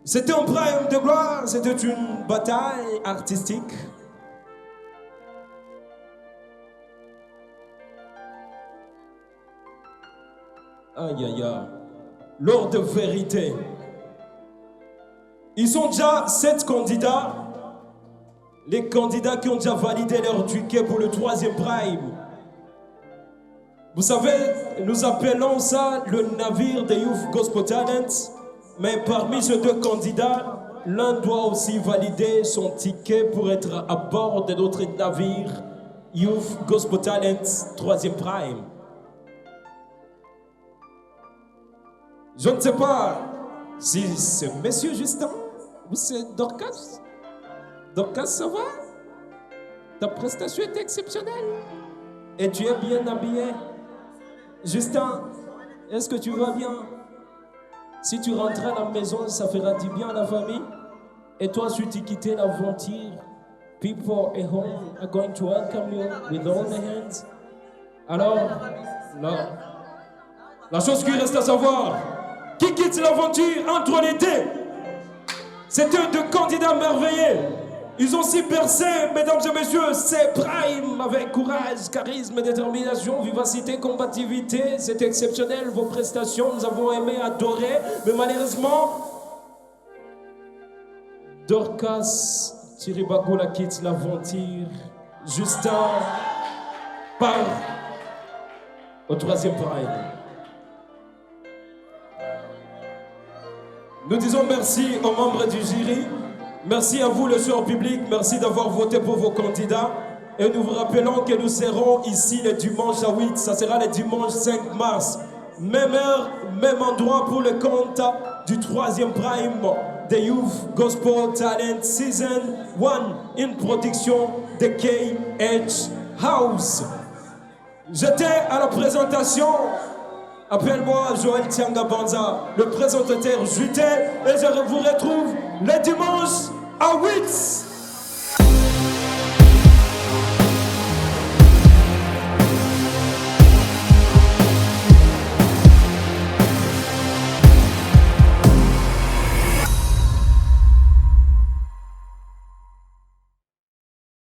C'était un prime de gloire, c'était une bataille artistique. Aïe aïe aïe, l'heure de vérité. Ils sont déjà 7 candidats. Les candidats qui ont déjà validé leur ticket pour le 3e Prime. Vous savez, nous appelons ça le navire des Youth Gospel Talents. Mais parmi ces 2 candidats, l'un doit aussi valider son ticket pour être à bord de notre navire Youth Gospel Talents 3e Prime. Je ne sais pas si c'est Monsieur Justin ou c'est Dorcas. Dorcas, ça va? Ta prestation était exceptionnelle. Et tu es bien habillé. Justin, est-ce que tu vas bien? Si tu rentrais à la maison, ça fera du bien à la famille. Et toi, si tu quittais l'aventure, people at home are going to welcome you with all the hands. Alors, la chose qui reste à savoir, qui quitte l'aventure entre les deux? C'est deux candidats merveilleux. Ils ont si percé, mesdames et messieurs, c'est Prime avec courage, charisme, détermination, vivacité, combativité. C'est exceptionnel, vos prestations, nous avons aimé, adoré, mais malheureusement, Dorcas Chiribagoula quitte l'aventure. Justin part au 3e Prime. Nous disons merci aux membres du jury. Merci à vous, le cher public. Merci d'avoir voté pour vos candidats. Et nous vous rappelons que nous serons ici le dimanche à 8. Ça sera le dimanche 5 mars. Même heure, même endroit pour le compte du 3e Prime The Youth Gospel Talent Season 1 in production de KH House. J'étais à la présentation. Appelle-moi Joël Tianga Banza, le présentateur juté, et je vous retrouve le dimanche à 8.